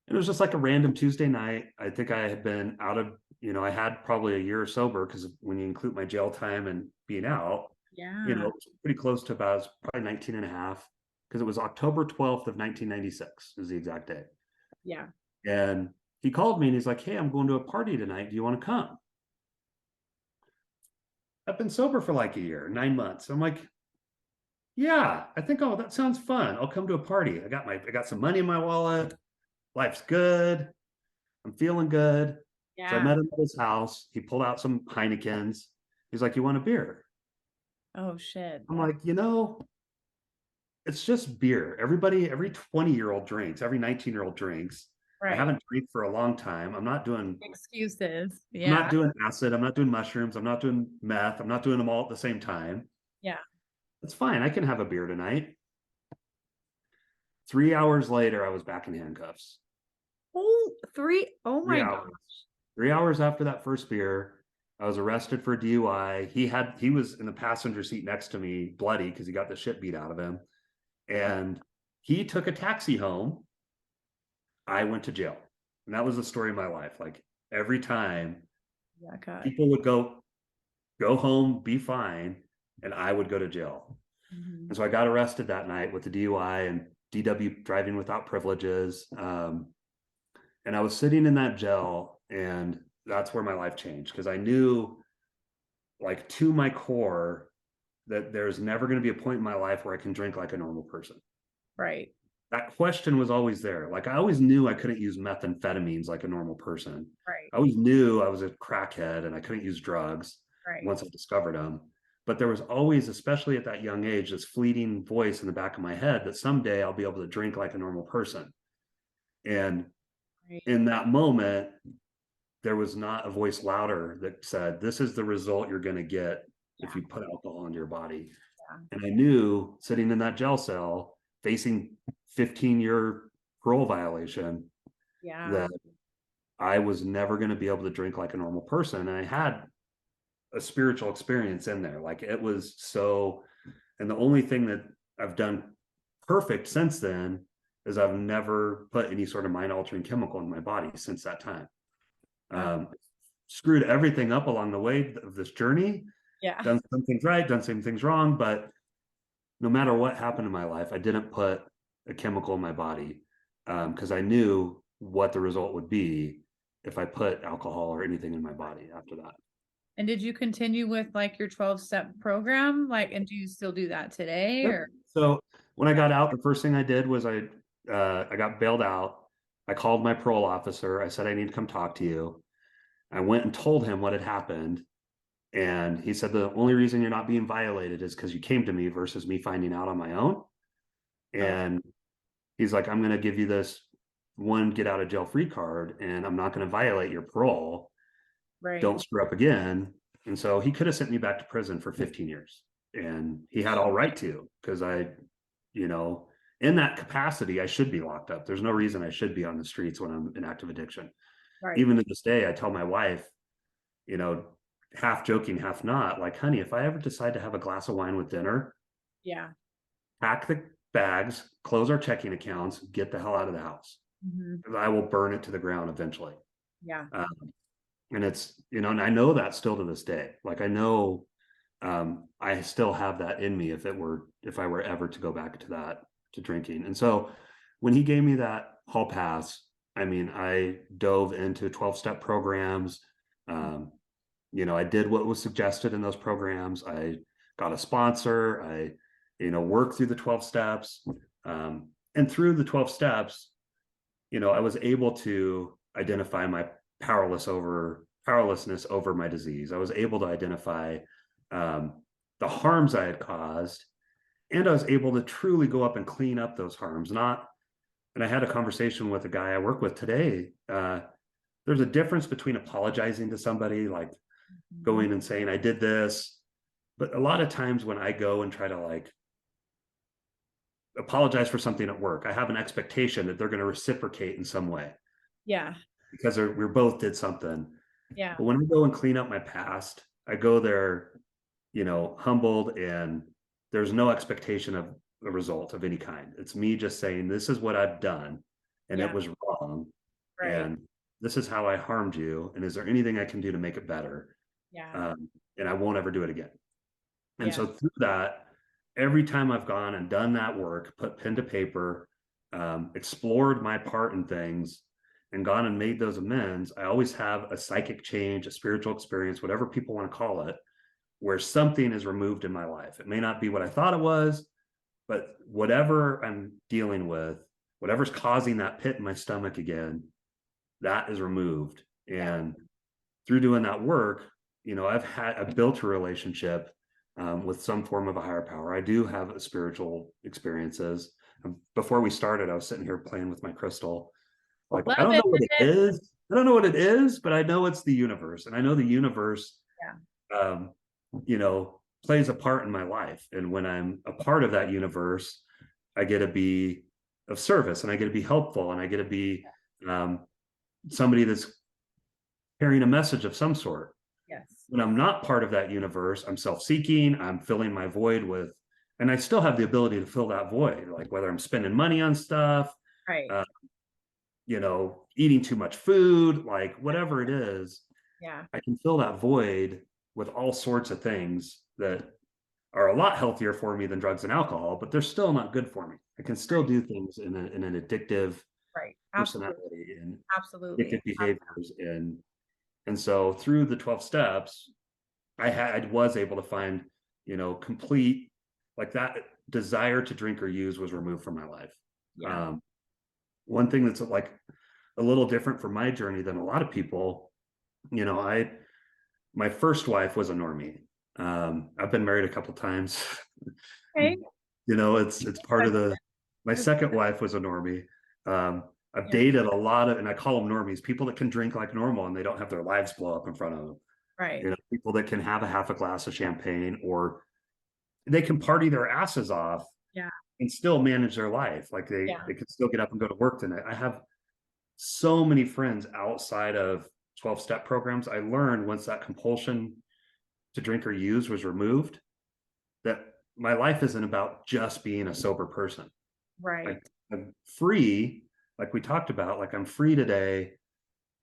it was just like a random Tuesday night. I think I had been out of, I had probably a year sober, because when you include my jail time and being out, it was pretty close to about probably 19 and a half, because it was October 12th of 1996 is the exact date. Yeah. And he called me and he's like, "Hey, I'm going to a party tonight. Do you want to come?" I've been sober for like a year, 9 months. I'm like, yeah, I think, that sounds fun. I'll come to a party. I got some money in my wallet. Life's good. I'm feeling good. Yeah. So I met him at his house. He pulled out some Heinekens. He's like, "You want a beer?" Oh, shit. I'm like, it's just beer. Every 20-year-old drinks, every 19-year-old drinks. Right. I haven't drank for a long time. I'm not doing excuses. Yeah. I'm not doing acid. I'm not doing mushrooms. I'm not doing meth. I'm not doing them all at the same time. Yeah. It's fine. I can have a beer tonight. 3 hours later, I was back in handcuffs. Oh my gosh. 3 hours after that first beer, I was arrested for DUI. He was in the passenger seat next to me, bloody, because he got the shit beat out of him. And he took a taxi home. I went to jail. And that was the story of my life. Like, every time people would go home, be fine, and I would go to jail. Mm-hmm. And so I got arrested that night with the DUI and DW, driving without privileges. And I was sitting in that jail, and that's where my life changed, because I knew, like, to my core, that there's never going to be a point in my life where I can drink like a normal person. Right. That question was always there. Like, I always knew I couldn't use methamphetamines like a normal person. Right. I always knew I was a crackhead and I couldn't use drugs once I discovered them. But there was always, especially at that young age, this fleeting voice in the back of my head that someday I'll be able to drink like a normal person. And in that moment, there was not a voice louder that said, "This is the result you're going to get if you put alcohol into your body." Yeah. And I knew, sitting in that jail cell, facing 15-year parole violation, that I was never going to be able to drink like a normal person. And I had a spiritual experience in there. Like, it was so, and the only thing that I've done perfect since then is I've never put any sort of mind-altering chemical in my body since that time. Screwed everything up along the way of this journey. Yeah. Done some things right, done some things wrong, but no matter what happened in my life, I didn't put a chemical in my body, because I knew what the result would be if I put alcohol or anything in my body after that. And did you continue with like your 12-step program? Like, and do you still do that today Yep. or? So when I got out, the first thing I did was I got bailed out. I called my parole officer. I said, I need to come talk to you. I went and told him what had happened. And he said, the only reason you're not being violated is because you came to me versus me finding out on my own. Oh, And he's like, I'm going to give you this one get out of jail free card, and I'm not going to violate your parole. right. Don't screw up again. And so he could have sent me back to prison for 15 years. And he had all right to, because I, you know, in that capacity, I should be locked up. There's no reason I should be on the streets when I'm in active addiction. Right. Even to this day, I tell my wife, you know, half joking, half not, like, honey, if I ever decide to have a glass of wine with dinner, Yeah. pack the bags, close our checking accounts, get the hell out of the house. Mhm. I will burn it to the ground eventually. Yeah. And it's, you know, and I know that still to this day. Like, I know I still have that in me if I were ever to go back to that, to drinking. And so when he gave me that hall pass, I mean, I dove into 12-step programs. You know, I did what was suggested in those programs. I got a sponsor. I, you know, worked through the 12 steps. And through the 12 steps, you know, I was able to identify my powerlessness over my disease. I was able to identify the harms I had caused, and I was able to truly go up and clean up those harms. Not, and I had a conversation with a guy I work with today. There's a difference between apologizing to somebody, like Mhm. going and saying I did this, but a lot of times when I go and try to like apologize for something at work, I have an expectation that they're going to reciprocate in some way Yeah. because we both did something. Yeah. But when I go and clean up my past, I go there, you know, humbled, and there's no expectation of a result of any kind. It's me just saying, this is what I've done, and it Yeah. was wrong. Right. And this is how I harmed you. And is there anything I can do to make it better? Yeah. And I won't ever do it again. And Yeah. so through that, every time I've gone and done that work, put pen to paper, explored my part in things, and gone and made those amends, I always have a psychic change, a spiritual experience, whatever people want to call it, where something is removed in my life. It may not be what I thought it was, but whatever I'm dealing with, whatever's causing that pit in my stomach again, that is removed. Yeah. And through doing that work, you know, I've built a relationship with some form of a higher power. I do have spiritual experiences. Before we started, I was sitting here playing with my crystal. Like, I Love don't it. know what it is. I don't know what it is, but I know it's the universe. And I know the universe, Yeah. um, you know, plays a part in my life. And when I'm a part of that universe, I get to be of service, and I get to be helpful, and I get to be um, somebody that's carrying a message of some sort. Yes. When I'm not part of that universe, I'm self-seeking, I'm filling my void with, and I still have the ability to fill that void, like whether I'm spending money on stuff, Right. uh, you know, eating too much food, like whatever it is, Yeah. I can fill that void with all sorts of things that are a lot healthier for me than drugs and alcohol, but they're still not good for me. I can still Right. do things in an addictive Right. Absolutely. personality and Absolutely. addictive behaviors. And so through the 12 steps, I was able to find, you know, complete, like, that desire to drink or use was removed from my life. Yeah. One thing that's like a little different from my journey than a lot of people, you know, my first wife was a normie. I've been married a couple times. Okay. You know, it's part of my second wife was a normie. I've Yeah. dated a lot of, and I call them normies, people that can drink like normal and they don't have their lives blow up in front of them. Right. You know, people that can have a half a glass of champagne, or they can party their asses off Yeah. and still manage their life. Like Yeah. they can still get up and go to work tonight. I have so many friends outside of 12-step programs. I learned once that compulsion to drink or use was removed, that my life isn't about just being a sober person. Right. Like, I'm free, like we talked about, like I'm free today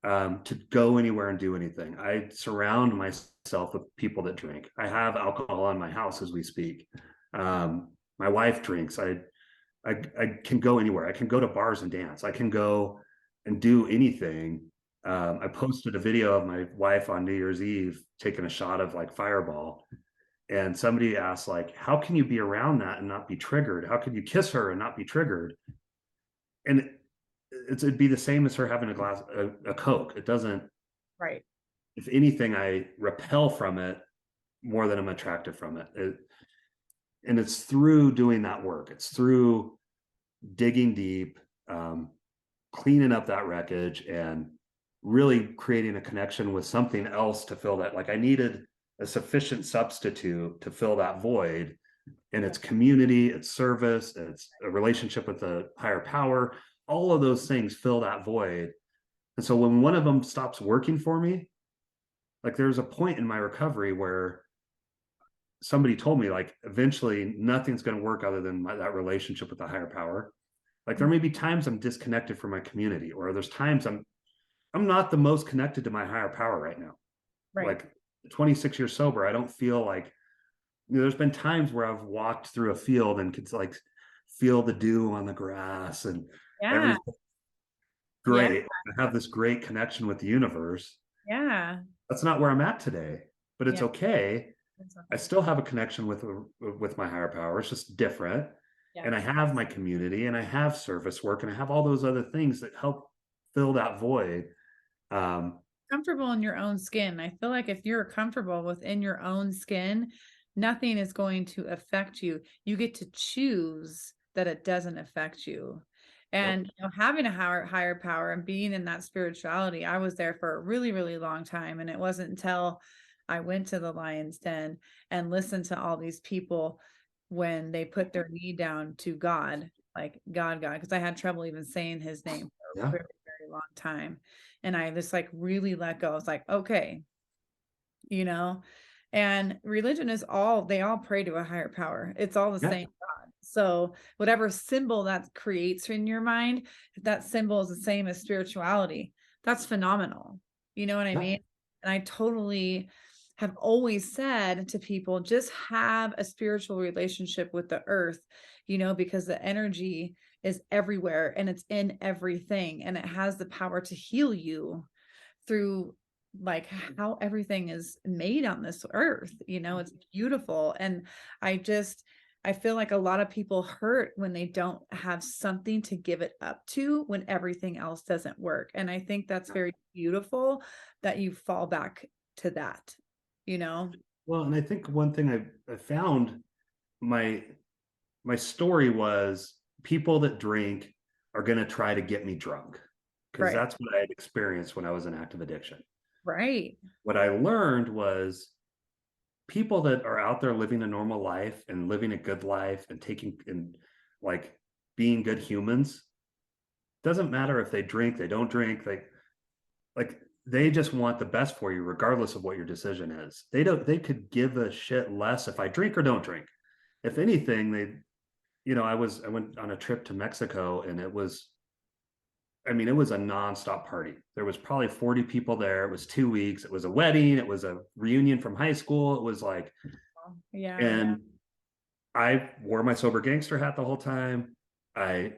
to go anywhere and do anything. I surround myself with people that drink. I have alcohol in my house as we speak. My wife drinks. I can go anywhere. I can go to bars and dance. I can go and do anything I posted a video of my wife on New Year's Eve taking a shot of like Fireball, and somebody asked like, how can you be around that and not be triggered? How could you kiss her and not be triggered? And it'd be the same as her having a Coke. It doesn't, Right. if anything, I repel from it more than I'm attracted from it. And it's through doing that work. It's through digging deep, cleaning up that wreckage, and really creating a connection with something else to fill that. Like I needed a sufficient substitute to fill that void, and it's community, it's service, it's a relationship with a higher power. All of those things fill that void. And so when one of them stops working for me, like there's a point in my recovery where somebody told me like eventually nothing's going to work other than that relationship with the higher power. Like there may be times I'm disconnected from my community, or there's times I'm not the most connected to my higher power right now. Right. Like 26 years sober, I don't feel like, there's been times where I've walked through a field and could like feel the dew on the grass and Yeah. everything great. I have this great connection with the universe. Yeah. That's not where I'm at today, but it's Yeah. okay. That's okay. I still have a connection with my higher power. It's just different. Yeah. And I have my community and I have service work and I have all those other things that help fill that void. Comfortable in your own skin. I feel like if you're comfortable within your own skin, nothing is going to affect you. You get to choose that it doesn't affect you. And having a higher power and being in that spirituality, I was there for a really, really long time. And it wasn't until I went to the lion's den and listened to all these people when they put their knee down to God, like God, because I had trouble even saying his name for a very, very long time. And I just like really let go. It's like, okay, and religion is they all pray to a higher power. It's all the same God. So whatever symbol that creates in your mind, if that symbol is the same as spirituality, that's phenomenal. You know what I mean? And I totally have always said to people, just have a spiritual relationship with the earth, because the energy is everywhere and it's in everything and it has the power to heal you through like how everything is made on this earth. It's beautiful. And I feel like a lot of people hurt when they don't have something to give it up to when everything else doesn't work. And I think that's very beautiful that you fall back to that. Well, and I think one thing I found, my story was people that drink are going to try to get me drunk, because that's what I had experienced when I was in active addiction. Right. What I learned was people that are out there living a normal life and living a good life and taking and like being good humans, doesn't matter if they drink, they don't drink, they just want the best for you regardless of what your decision is. They could give a shit less if I drink or don't drink. If anything, I went on a trip to Mexico, and it was a nonstop party. There was probably 40 people there. It was 2 weeks. It was a wedding. It was a reunion from high school. It was like, and I wore my sober gangster hat the whole time. I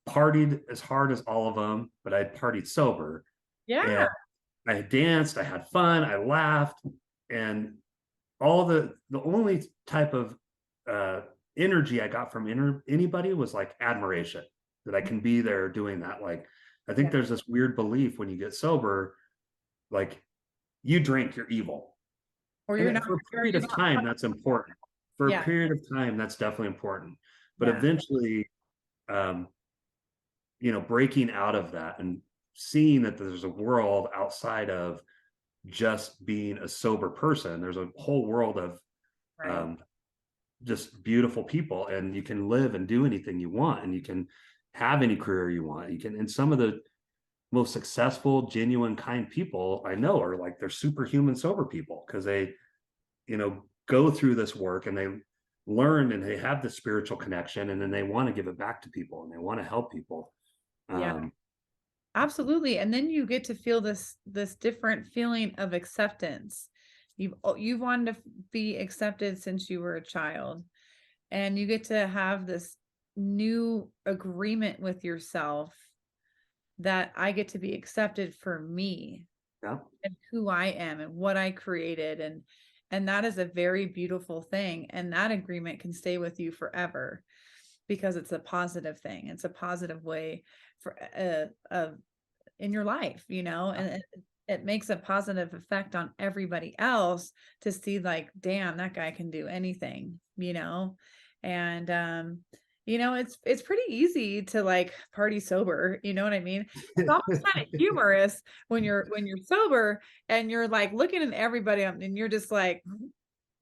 partied as hard as all of them, but I partied sober. And I danced, I had fun, I laughed, and all the only type of energy I got from anybody was like admiration, that I can be there doing that. Like, I think there's this weird belief when you get sober, like you drink, you're evil. Or you're not. For a period of time, that's important. For a period of time, that's definitely important. But eventually, breaking out of that and seeing that there's a world outside of just being a sober person. There's a whole world of just beautiful people, and you can live and do anything you want, and you can have any career you want. You can, and some of the most successful, genuine, kind people I know are like, they're superhuman sober people, because they, go through this work and they learn and they have the spiritual connection, and then they want to give it back to people and they want to help people. Absolutely. And then you get to feel this different feeling of acceptance. You've wanted to be accepted since you were a child, and you get to have this new agreement with yourself that I get to be accepted for me Yeah. and who I am and what I created. And that is a very beautiful thing. And that agreement can stay with you forever because it's a positive thing. It's a positive way for in your life, you know, and it makes a positive effect on everybody else to see like, damn, that guy can do anything, you know? And you know, it's pretty easy to like party sober, you know what I mean? It's almost kind of humorous when you're sober and you're like looking at everybody up and you're just like,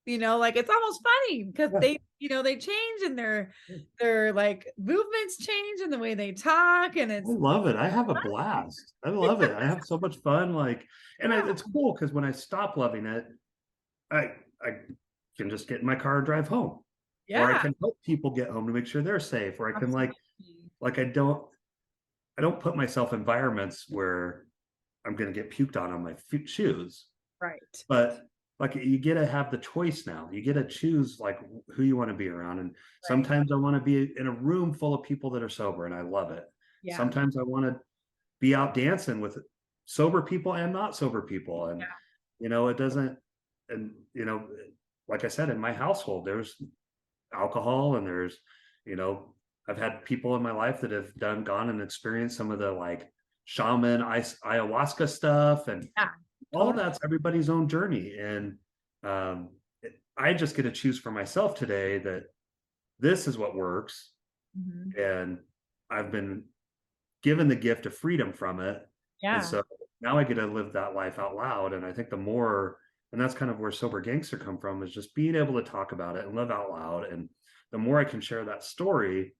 you know, like it's almost funny because Yeah. they, you know, they change and their like movements change and the way they talk and I it's love it. I have a funny. blast. I love it. I have so much fun. Like, and Yeah. it's cool because when I stop loving it, I can just get in my car and drive home, or I Yeah. can help people get home to make sure they're safe, or I can Absolutely. like I don't put myself in environments where I'm going to get puked on my shoes. Right. But like you get to have the choice now. You get to choose like who you want to be around. And Right. sometimes I want to be in a room full of people that are sober, and I love it. Yeah. Sometimes I want to be out dancing with sober people and not sober people. And, Yeah. you know, it doesn't, and, you know, like I said, in my household, there's alcohol and there's, you know, I've had people in my life that have gone and experienced some of the like shaman ayahuasca stuff, and Yeah. all Totally. that's everybody's own journey. And um, I just get to choose for myself today that this is what works. Mhm. And I've been given the gift of freedom from it. And Yeah. so now I get to live that life out loud. And I think the more, and that's kind of where Sober Gangster come from, is just being able to talk about it and live out loud. And the more I can share that story,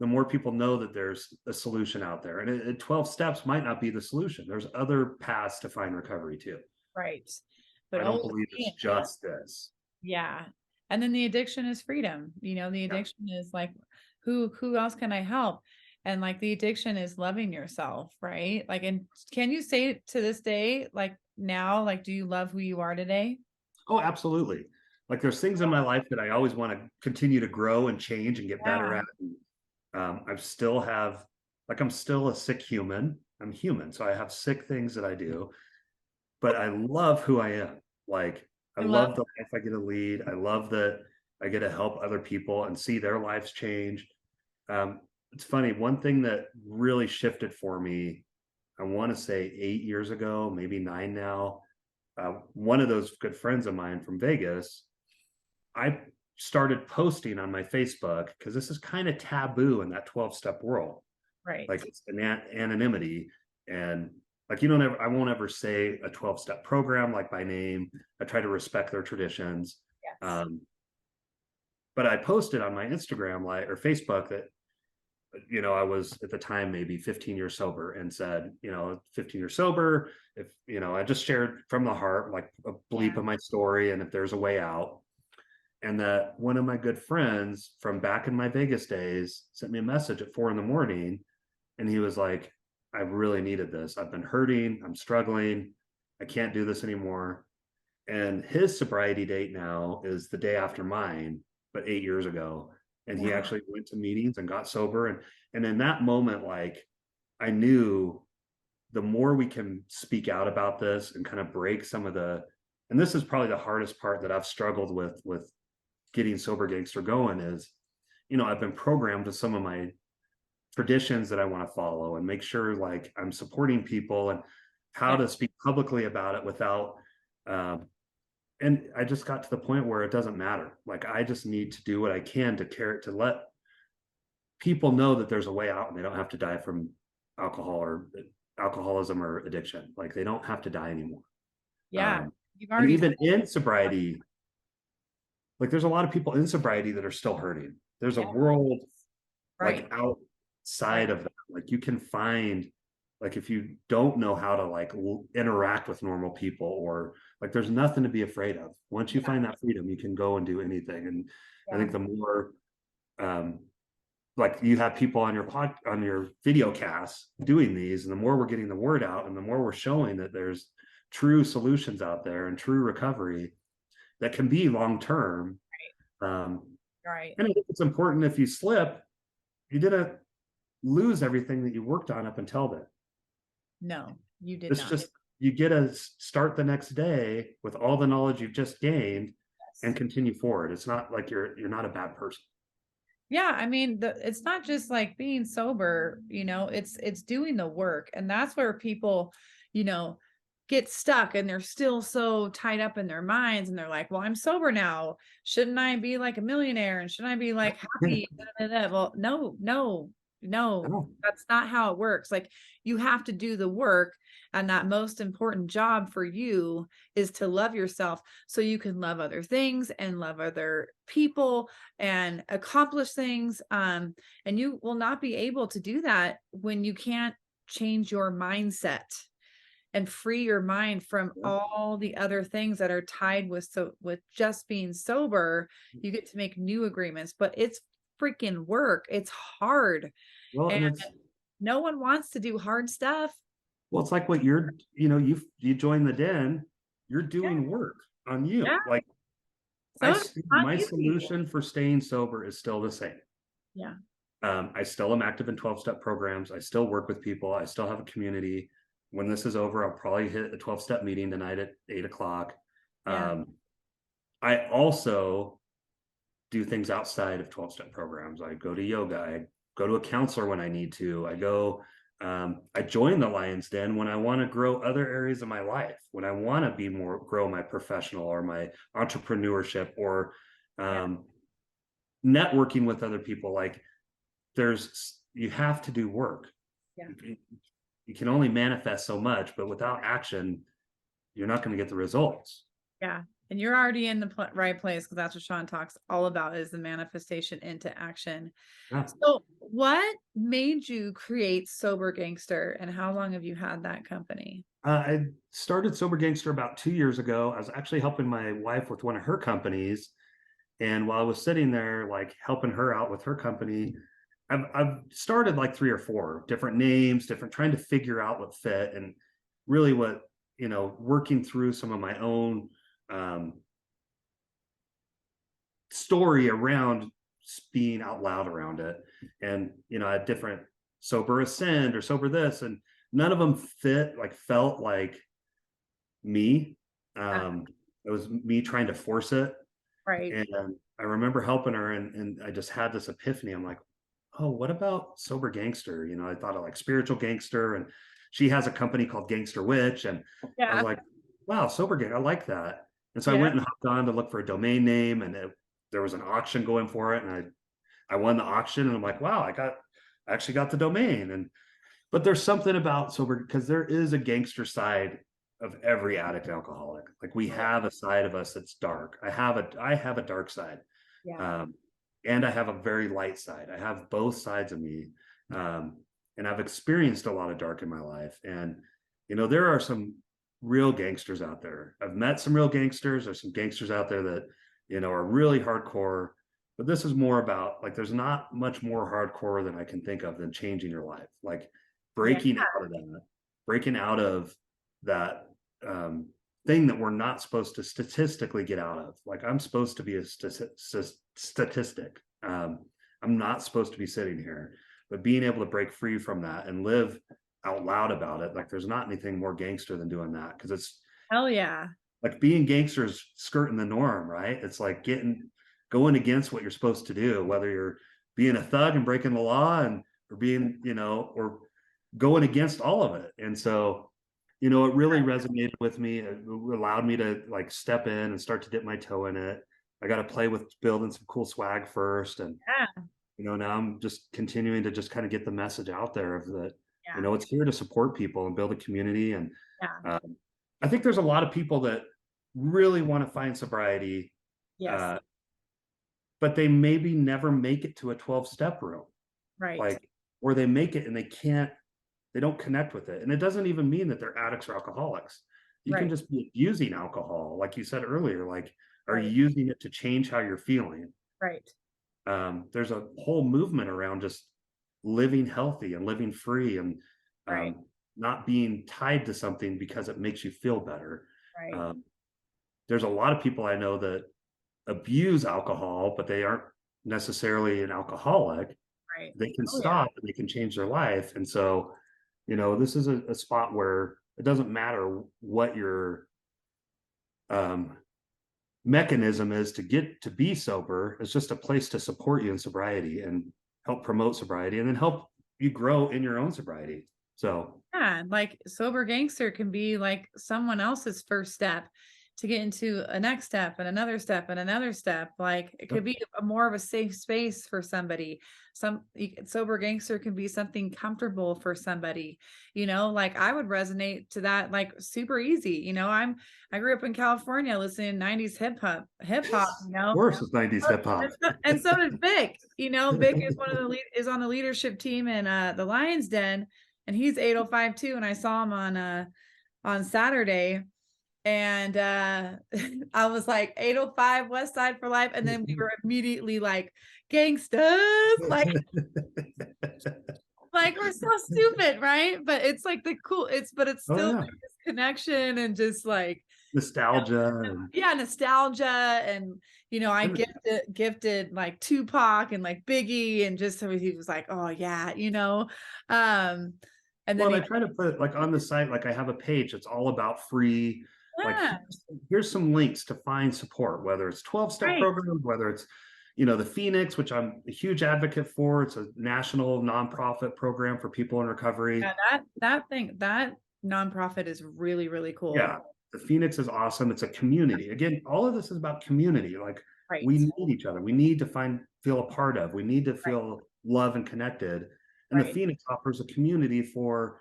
the more people know that there's a solution out there. And 12 steps might not be the solution. There's other paths to find recovery too. Right. But I don't always believe it's being that. just this. Yeah. And then the addiction is freedom. You know, the Yeah. addiction is like, who else can I help? And like the addiction is loving yourself, right? Like, and can you say to this day, like now, like, do you love who you are today? Oh, absolutely. Like there's things in my life that I always want to continue to grow and change and get better Yeah. at. I still have, like, I'm still a sick human. I'm human, so I have sick things that I do, but I love who I am. Like, I I love love the life I get to lead. I love that I get to help other people and see their lives change. It's funny, one thing that really shifted for me, I want to say 8 years ago, maybe nine now. One of those good friends of mine from Vegas, I started posting on my Facebook because this is kind of taboo in that 12-step world. right. Like it's anonymity. And like you don't ever, I won't ever say a 12-step program like by name. I try to respect their traditions. Yes. Um, but I posted on my Instagram like or Facebook that, you know, I was at the time maybe 15 years sober and said, you know, 15 years sober. If, you know, I just shared from the heart, like a bleep Yeah. of my story, and if there's a way out. And that one of my good friends from back in my Vegas days sent me a message at 4 a.m. and he was like, I really needed this. I've been hurting. I'm struggling. I can't do this anymore. And his sobriety date now is the day after mine, but 8 years ago. And he Wow. actually went to meetings and got sober. And in that moment, like I knew the more we can speak out about this and kind of break some of the, and this is probably the hardest part that I've struggled with getting Sober Gangster going is, you know, I've been programmed to some of my traditions that I want to follow and make sure like I'm supporting people and how Yeah. to speak publicly about it without and I just got to the point where it doesn't matter. Like I just need to do what I can to care to let people know that there's a way out and they don't have to die from alcohol or alcoholism or addiction. Like they don't have to die anymore. Yeah. Um, You've and already said even in sobriety, like there's a lot of people in sobriety that are still hurting. There's a yeah. world Right. like outside Right. of that. Like you can find, like if you don't know how to like interact with normal people, or like there's nothing to be afraid of. Once you Yeah. find that freedom, you can go and do anything. And I Yeah. think the more um like you have people on on your video casts doing these, and the more we're getting the word out and the more we're showing that there's true solutions out there and true recovery that can be long term. um, Right. and I think it's important, if you slip, you didn't lose everything that you worked on up until then. No, you did It's not. just, you get to start the next day with all the knowledge you've just gained and Yes. continue forward. It's not like you're not a bad person. Yeah, I mean, it's not just like being sober, it's doing the work. And that's where people, you know, get stuck and they're still so tied up in their minds and they're like, well, I'm sober now. Shouldn't I be like a millionaire and shouldn't I be like happy? Da, da, da. Well, no, no, no, Oh, that's not how it works. Like you have to do the work. And that most important job for you is to love yourself so you can love other things and love other people and accomplish things. And you will not be able to do that when you can't change your mindset and free your mind from yeah. all the other things that are tied with just being sober. You get to make new agreements, but it's freaking work. It's hard. Well, And and it's no one wants to do hard stuff. well, it's like what you join the den, you're Yeah. doing work on you. Yeah. Like So it's not my easy. solution for staying sober is still the same. Yeah. I still am active in 12-step programs. I still work with people. I still have a community. When this is over, I'll probably hit a 12-step meeting tonight at 8 o'clock. Yeah. I also do things outside of 12-step programs. I go to yoga. I go to a counselor when I need to. I join the Lion's Den when I want to grow other areas of my life, when I want to grow my professional or my entrepreneurship or Yeah. networking with other people. Like you have to do work. Yeah. You can only manifest so much, but without action, you're not going to get the results. Yeah. And you're already in the right place because that's what Sean talks all about is the manifestation into action. Yeah. So what made you create Sober Gangster and how long have you had that company? I started Sober Gangster about 2 years ago. I was actually helping my wife with one of her companies. And while I was sitting there, like helping her out with her company, I've started like 3 or 4 different names, trying to figure out what fit and really working through some of my own story around being out loud around it. And, I had different sober ascend or sober this, and none of them felt like me. It was me trying to force it. Right. And I remember helping her and I just had this epiphany. I'm like, oh, what about Sober Gangster? I thought of like spiritual gangster, and she has a company called Gangster Witch. And I was like, wow, Sober Gang, I like that. And so I went and hopped on to look for a domain name, and there was an auction going for it. And I won the auction, and I'm like, wow, I actually got the domain. But there's something about sober, because there is a gangster side of every addict and alcoholic. Like we have a side of us that's dark. I have a dark side. Yeah. And I have a very light side. I have both sides of me. And I've experienced a lot of dark in my life. And, there are some real gangsters out there. I've met some real gangsters. There's some gangsters out there that, are really hardcore. But this is more about like, there's not much more hardcore than I can think of than changing your life. Like breaking out of that thing that we're not supposed to statistically get out of. Like I'm supposed to be a statistic. I'm not supposed to be sitting here, but being able to break free from that and live out loud about it. Like there's not anything more gangster than doing that. Because it's hell yeah. Like being gangsters skirting the norm, right? It's like going against what you're supposed to do, whether you're being a thug and breaking the law or being, or going against all of it. And so, it really resonated with me. It allowed me to like step in and start to dip my toe in it. I got to play with building some cool swag first. And, now I'm just continuing to just kind of get the message out there of that, it's here to support people and build a community. And I think there's a lot of people that really want to find sobriety, but they maybe never make it to a 12-step room. Right. Or they make it and they don't connect with it. And it doesn't even mean that they're addicts or alcoholics. You can just be abusing alcohol. Like you said earlier, like, are you using it to change how you're feeling? Right. There's a whole movement around just living healthy and living free and not being tied to something because it makes you feel better. Right. There's a lot of people I know that abuse alcohol, but they aren't necessarily an alcoholic. Right. They can stop and they can change their life. And so This is a spot where it doesn't matter what your mechanism is to get to be sober. It's just a place to support you in sobriety and help promote sobriety and then help you grow in your own sobriety. So yeah, like Sober Gangster can be like someone else's first step to get into a next step and another step and another step. Like it could be more of a safe space for somebody. Sober Gangster can be something comfortable for somebody, like I would resonate to that like super easy. I grew up in California listening to 90s hip-hop, of course it's 90s hip-hop. And so did Vic. Vic is is on the leadership team in the Lion's Den, and he's 805 too. And I saw him on Saturday, and I was like 805 West Side for life, and then we were immediately like gangsters, like we're so stupid, right? But it's like it's still like this connection and just like nostalgia. Yeah, nostalgia. And I gifted like Tupac and like Biggie, and just so he was like, oh yeah, and then I try to put like on the site, like I have a page that's all about free, like here's some links to find support, whether it's 12-step program, whether it's the Phoenix, which I'm a huge advocate for. It's a national nonprofit program for people in recovery. Yeah, that nonprofit is really, really cool. Yeah, the Phoenix is awesome. It's a community. Again, all of this is about community. Like we need each other. We need to feel a part of. We need to feel loved and connected. And the Phoenix offers a community for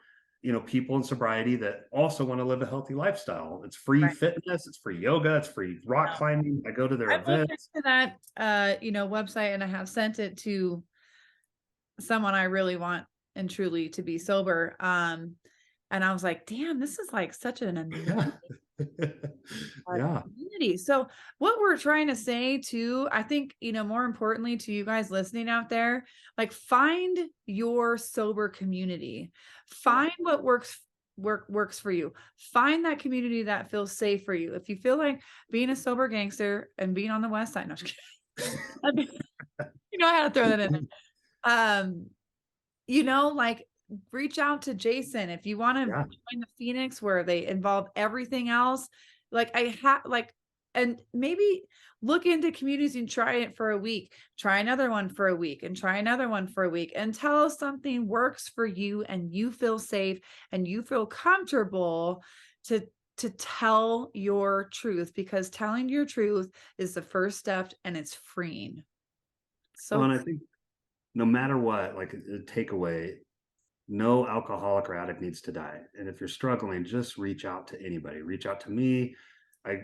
people in sobriety that also want to live a healthy lifestyle. It's free fitness, it's free yoga, it's free rock climbing. I go to their events. To that website, and I have sent it to someone I really want and truly to be sober. And I was like, damn, this is like such an amazing community. So what we're trying to say too, I think, more importantly to you guys listening out there, like find your sober community, find what works for you, find that community that feels safe for you. If you feel like being a sober gangster and being on the West Side, no, I'm just kidding. I had to throw that in there. Like reach out to Jason if you want to join the Phoenix, where they involve everything else. And maybe look into communities and try it for a week, try another one for a week, and try another one for a week until something works for you and you feel safe and you feel comfortable to tell your truth, because telling your truth is the first step and it's freeing. So, and I think no matter what, like a takeaway, no alcoholic or addict needs to die. And if you're struggling, just reach out to anybody. Reach out to me. I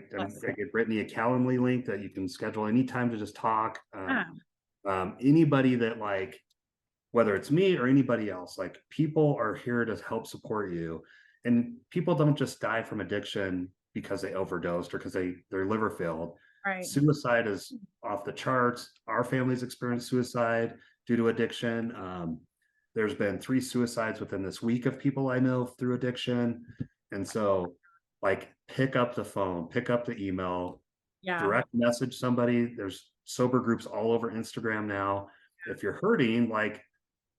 give Brittany a Calendly link that you can schedule anytime to just talk. Anybody that like, whether it's me or anybody else, like people are here to help support you. And people don't just die from addiction because they overdosed or because their liver failed. Suicide is off the charts. Our family's experienced suicide due to addiction. There's been 3 suicides within this week of people I know through addiction. And so like pick up the phone, pick up the email, direct message somebody. There's sober groups all over Instagram now. If you're hurting, like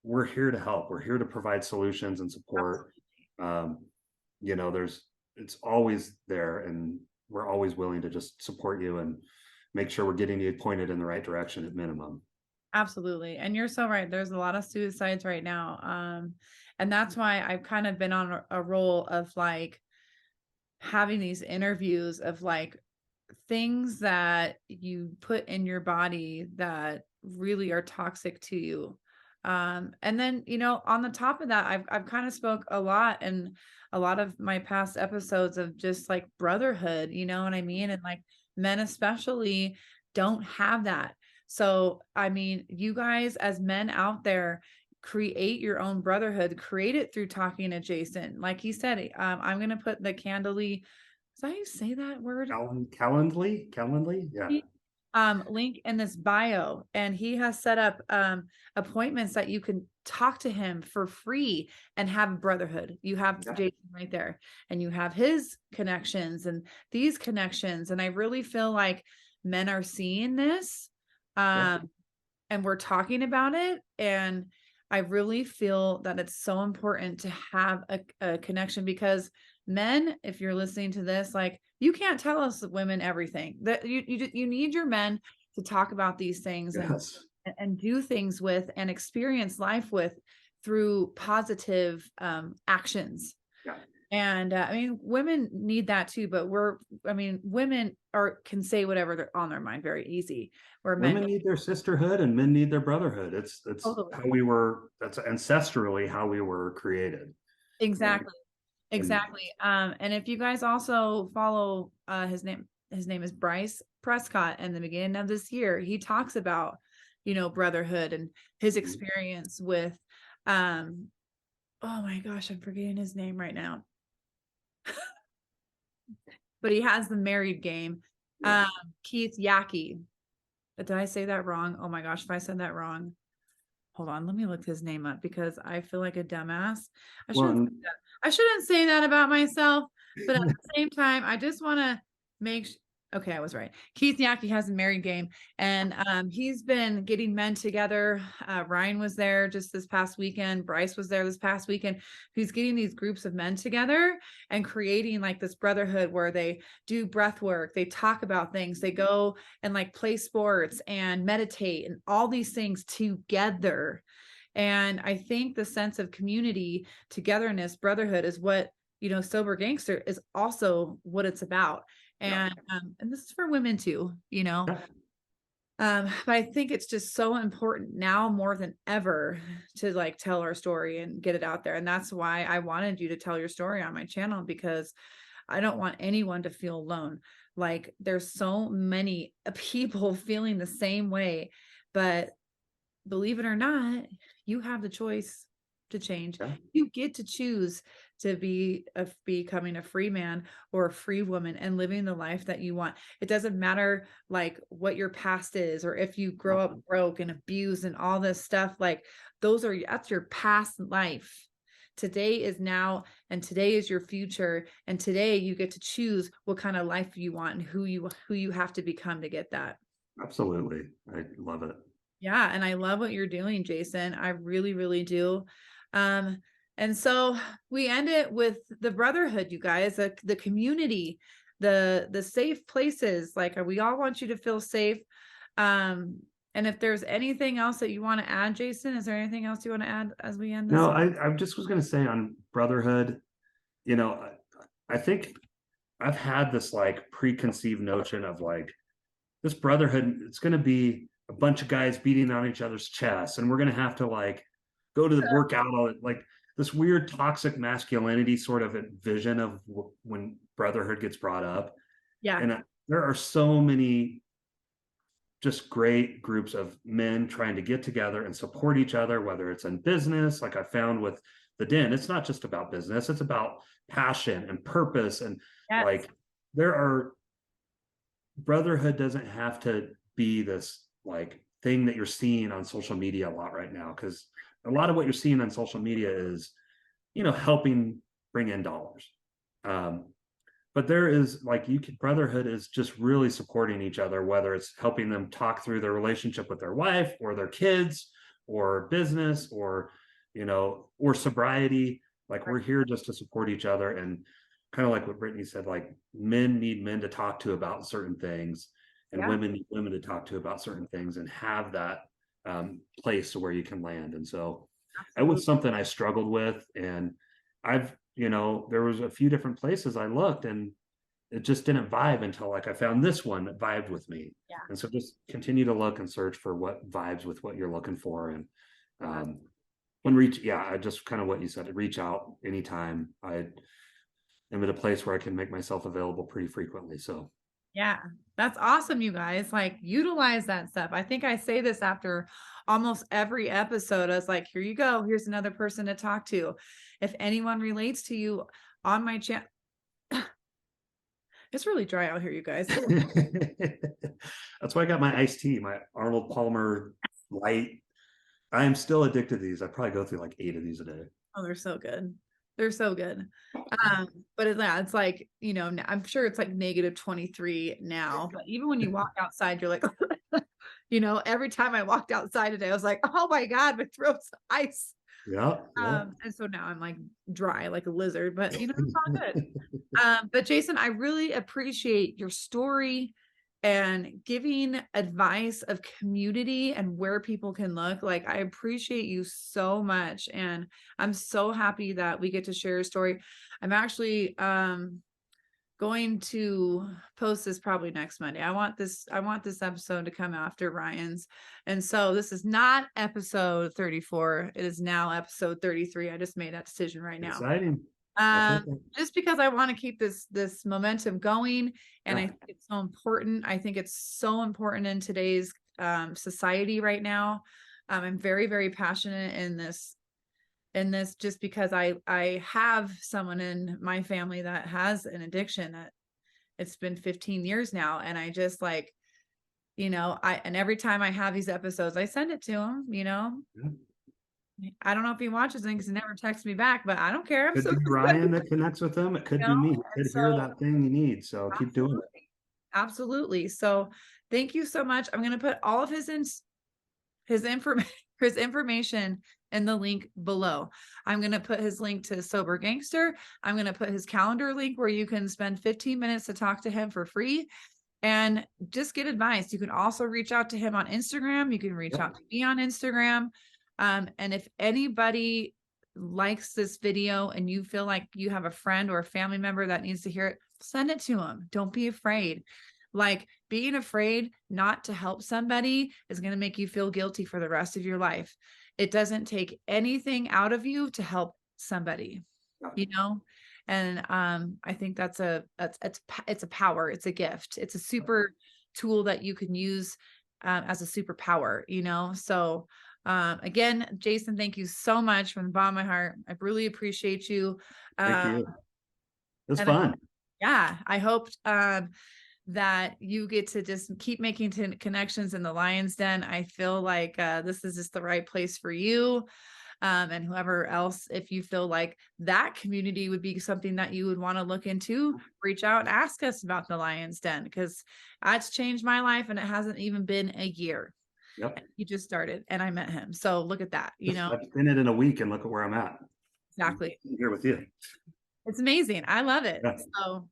we're here to help. We're here to provide solutions and support. It's always there, and we're always willing to just support you and make sure we're getting you pointed in the right direction at minimum. Absolutely. And you're so right. There's a lot of suicides right now. And that's why I've kind of been on a role of like having these interviews of like things that you put in your body that really are toxic to you. And then, on the top of that, I've kind of spoke a lot in a lot of my past episodes of just like brotherhood, you know what I mean? And like men especially don't have that. So, I mean, you guys as men out there, create your own brotherhood, create it through talking to Jason. Like he said, I'm going to put the Candly, is that how you say that word? Calendly? Yeah. Link in this bio, and he has set up appointments that you can talk to him for free and have a brotherhood. You have Jason right there, and you have his connections and these connections. And I really feel like men are seeing this. And we're talking about it. And I really feel that it's so important to have a connection, because men, if you're listening to this, like, you can't tell us women everything. That you need your men to talk about these things Yes. and do things with and experience life with through positive actions. Yeah. And I mean, women need that too, but women can say whatever they're on their mind very easy. Where men Women need their sisterhood and men need their brotherhood. It's totally. how that's ancestrally how we were created. Exactly. And Exactly. And if you guys also follow his name is Bryce Prescott. In the beginning of this year, he talks about, brotherhood and his experience with oh my gosh, I'm forgetting his name right now. But he has the married game. yeah. Keith Yackey. Did I say that wrong? Oh my gosh, if I said that wrong. Hold on, let me look his name up, because I feel like a dumbass. Well, I shouldn't say that about myself, but at the same time, I just want to make okay, I was right. Keith Yackey has a married game, and he's been getting men together. Ryan was there just this past weekend. Bryce was there this past weekend. He's getting these groups of men together and creating like this brotherhood where they do breath work, they talk about things, they go and like play sports and meditate and all these things together. And I think the sense of community, togetherness, brotherhood is what, Sober Gangster is also what it's about. yeah. And this is for women too, Yeah. but I think it's just so important now more than ever to like tell our story and get it out there. And that's why I wanted you to tell your story on my channel, because I don't want anyone to feel alone. Like, there's so many people feeling the same way, but believe it or not, you have the choice to change. Yeah. You get to choose to becoming a free man or a free woman and living the life that you want. It doesn't matter like what your past is, or if you grow up broke and abused and all this stuff. Like, that's your past life. Today is now, and today is your future, and today you get to choose what kind of life you want and who you have to become to get that. Absolutely. I love it. Yeah, and I love what you're doing, Jason. I really, really do. And so we end it with the brotherhood, you guys, the community, the safe places. Like, we all want you to feel safe. And if there's anything else that you want to add, Jason, is there anything else you want to add as we end this? No, I just was going to say on brotherhood, I think I've had this like preconceived notion of like this brotherhood, it's going to be a bunch of guys beating on each other's chests, and we're going to have to like go to the workout, like this weird toxic masculinity sort of vision of when brotherhood gets brought up. Yeah. And there are so many just great groups of men trying to get together and support each other, whether it's in business, like I found with the Den. It's not just about business, it's about passion and purpose. And Yes. like brotherhood doesn't have to be this like thing that you're seeing on social media a lot right now, because a lot of what you're seeing on social media is helping bring in dollars. But there is like brotherhood is just really supporting each other, whether it's helping them talk through their relationship with their wife or their kids or business or or sobriety. Like, we're here just to support each other, and kind of like what Brittany said, like men need men to talk to about certain things, and Yeah. women need women to talk to about certain things, and have that place where you can land. And so it was something I struggled with, and there was a few different places I looked, and it just didn't vibe until like I found this one that vibed with me. Yeah. And so just continue to look and search for what vibes with what you're looking for. And I just kind of what you said, reach out anytime. I am at a place where I can make myself available pretty frequently. So yeah, that's awesome, you guys. Like, utilize that stuff. I think I say this after almost every episode. I was like, here you go. Here's another person to talk to. If anyone relates to you on my channel, it's really dry out here, you guys. that's why I got my iced tea, my Arnold Palmer light. I am still addicted to these. I probably go through like 8 of these a day. Oh, they're so good. They're so good. But it's like, I'm sure it's like -23 now, but even when you walk outside, you're like, You know, every time I walked outside today, I was like, oh my God, my throat's ice. Yeah, yeah. And so now I'm like dry like a lizard, but you know, it's all good. But Jason, I really appreciate your story and giving advice of community and where people can look. Like, I appreciate you so much. And I'm so happy that we get to share a story. I'm actually going to post this probably next Monday. I want this episode to come after Ryan's. And so this is not episode 34. It is now episode 33. I just made that decision right now. Exciting. Just because I want to keep this momentum going. And Yeah. I think it's so important. I think it's so important in today's society right now. I'm very, very passionate in this just because I have someone in my family that has an addiction that it's been 15 years now. And I just like, you know, and every time I have these episodes, I send it to him, you know. Yeah. I don't know if he watches them because he never texts me back, but I don't care. I'm Could so be Ryan that connects with them. It could you be know? me. He could hear So that thing you need. So keep doing it. absolutely. So thank you so much. I'm going to put all of his information in the link below. I'm going to put his link to Sober.gangster. I'm going to put his calendar link where you can spend 15 minutes to talk to him for free and just get advice. You can also reach out to him on Instagram. You can reach out to me on Instagram. And if anybody likes this video and you feel like you have a friend or a family member that needs to hear it, send it to them. Don't be afraid. Like, being afraid not to help somebody is going to make you feel guilty for the rest of your life. It doesn't take anything out of you to help somebody, you know? And I think it's a power. It's a gift. It's a super tool that you can use as a superpower, you know? So again, Jason, thank you so much from the bottom of my heart. I really appreciate you. Thank you. It was fun. I hoped that you get to just keep making connections in the Lion's Den. I feel like this is just the right place for you. And whoever else, if you feel like that community would be something that you would want to look into, reach out and ask us about the Lion's Den, because that's changed my life and it hasn't even been a year. Yep. He just started and I met him. So look at that, you know. I've been in a week and look at where I'm at. Exactly. I'm here with you. It's amazing. I love it. Yeah. So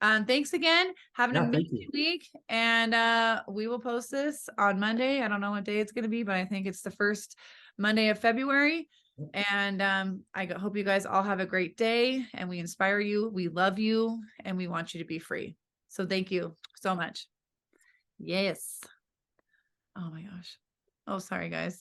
thanks again. Have an amazing week. And we will post this on Monday. I don't know what day it's going to be, but I think it's the first Monday of February. And I hope you guys all have a great day and we inspire you. We love you and we want you to be free. So thank you so much. Yes. Oh my gosh. Oh, sorry, guys.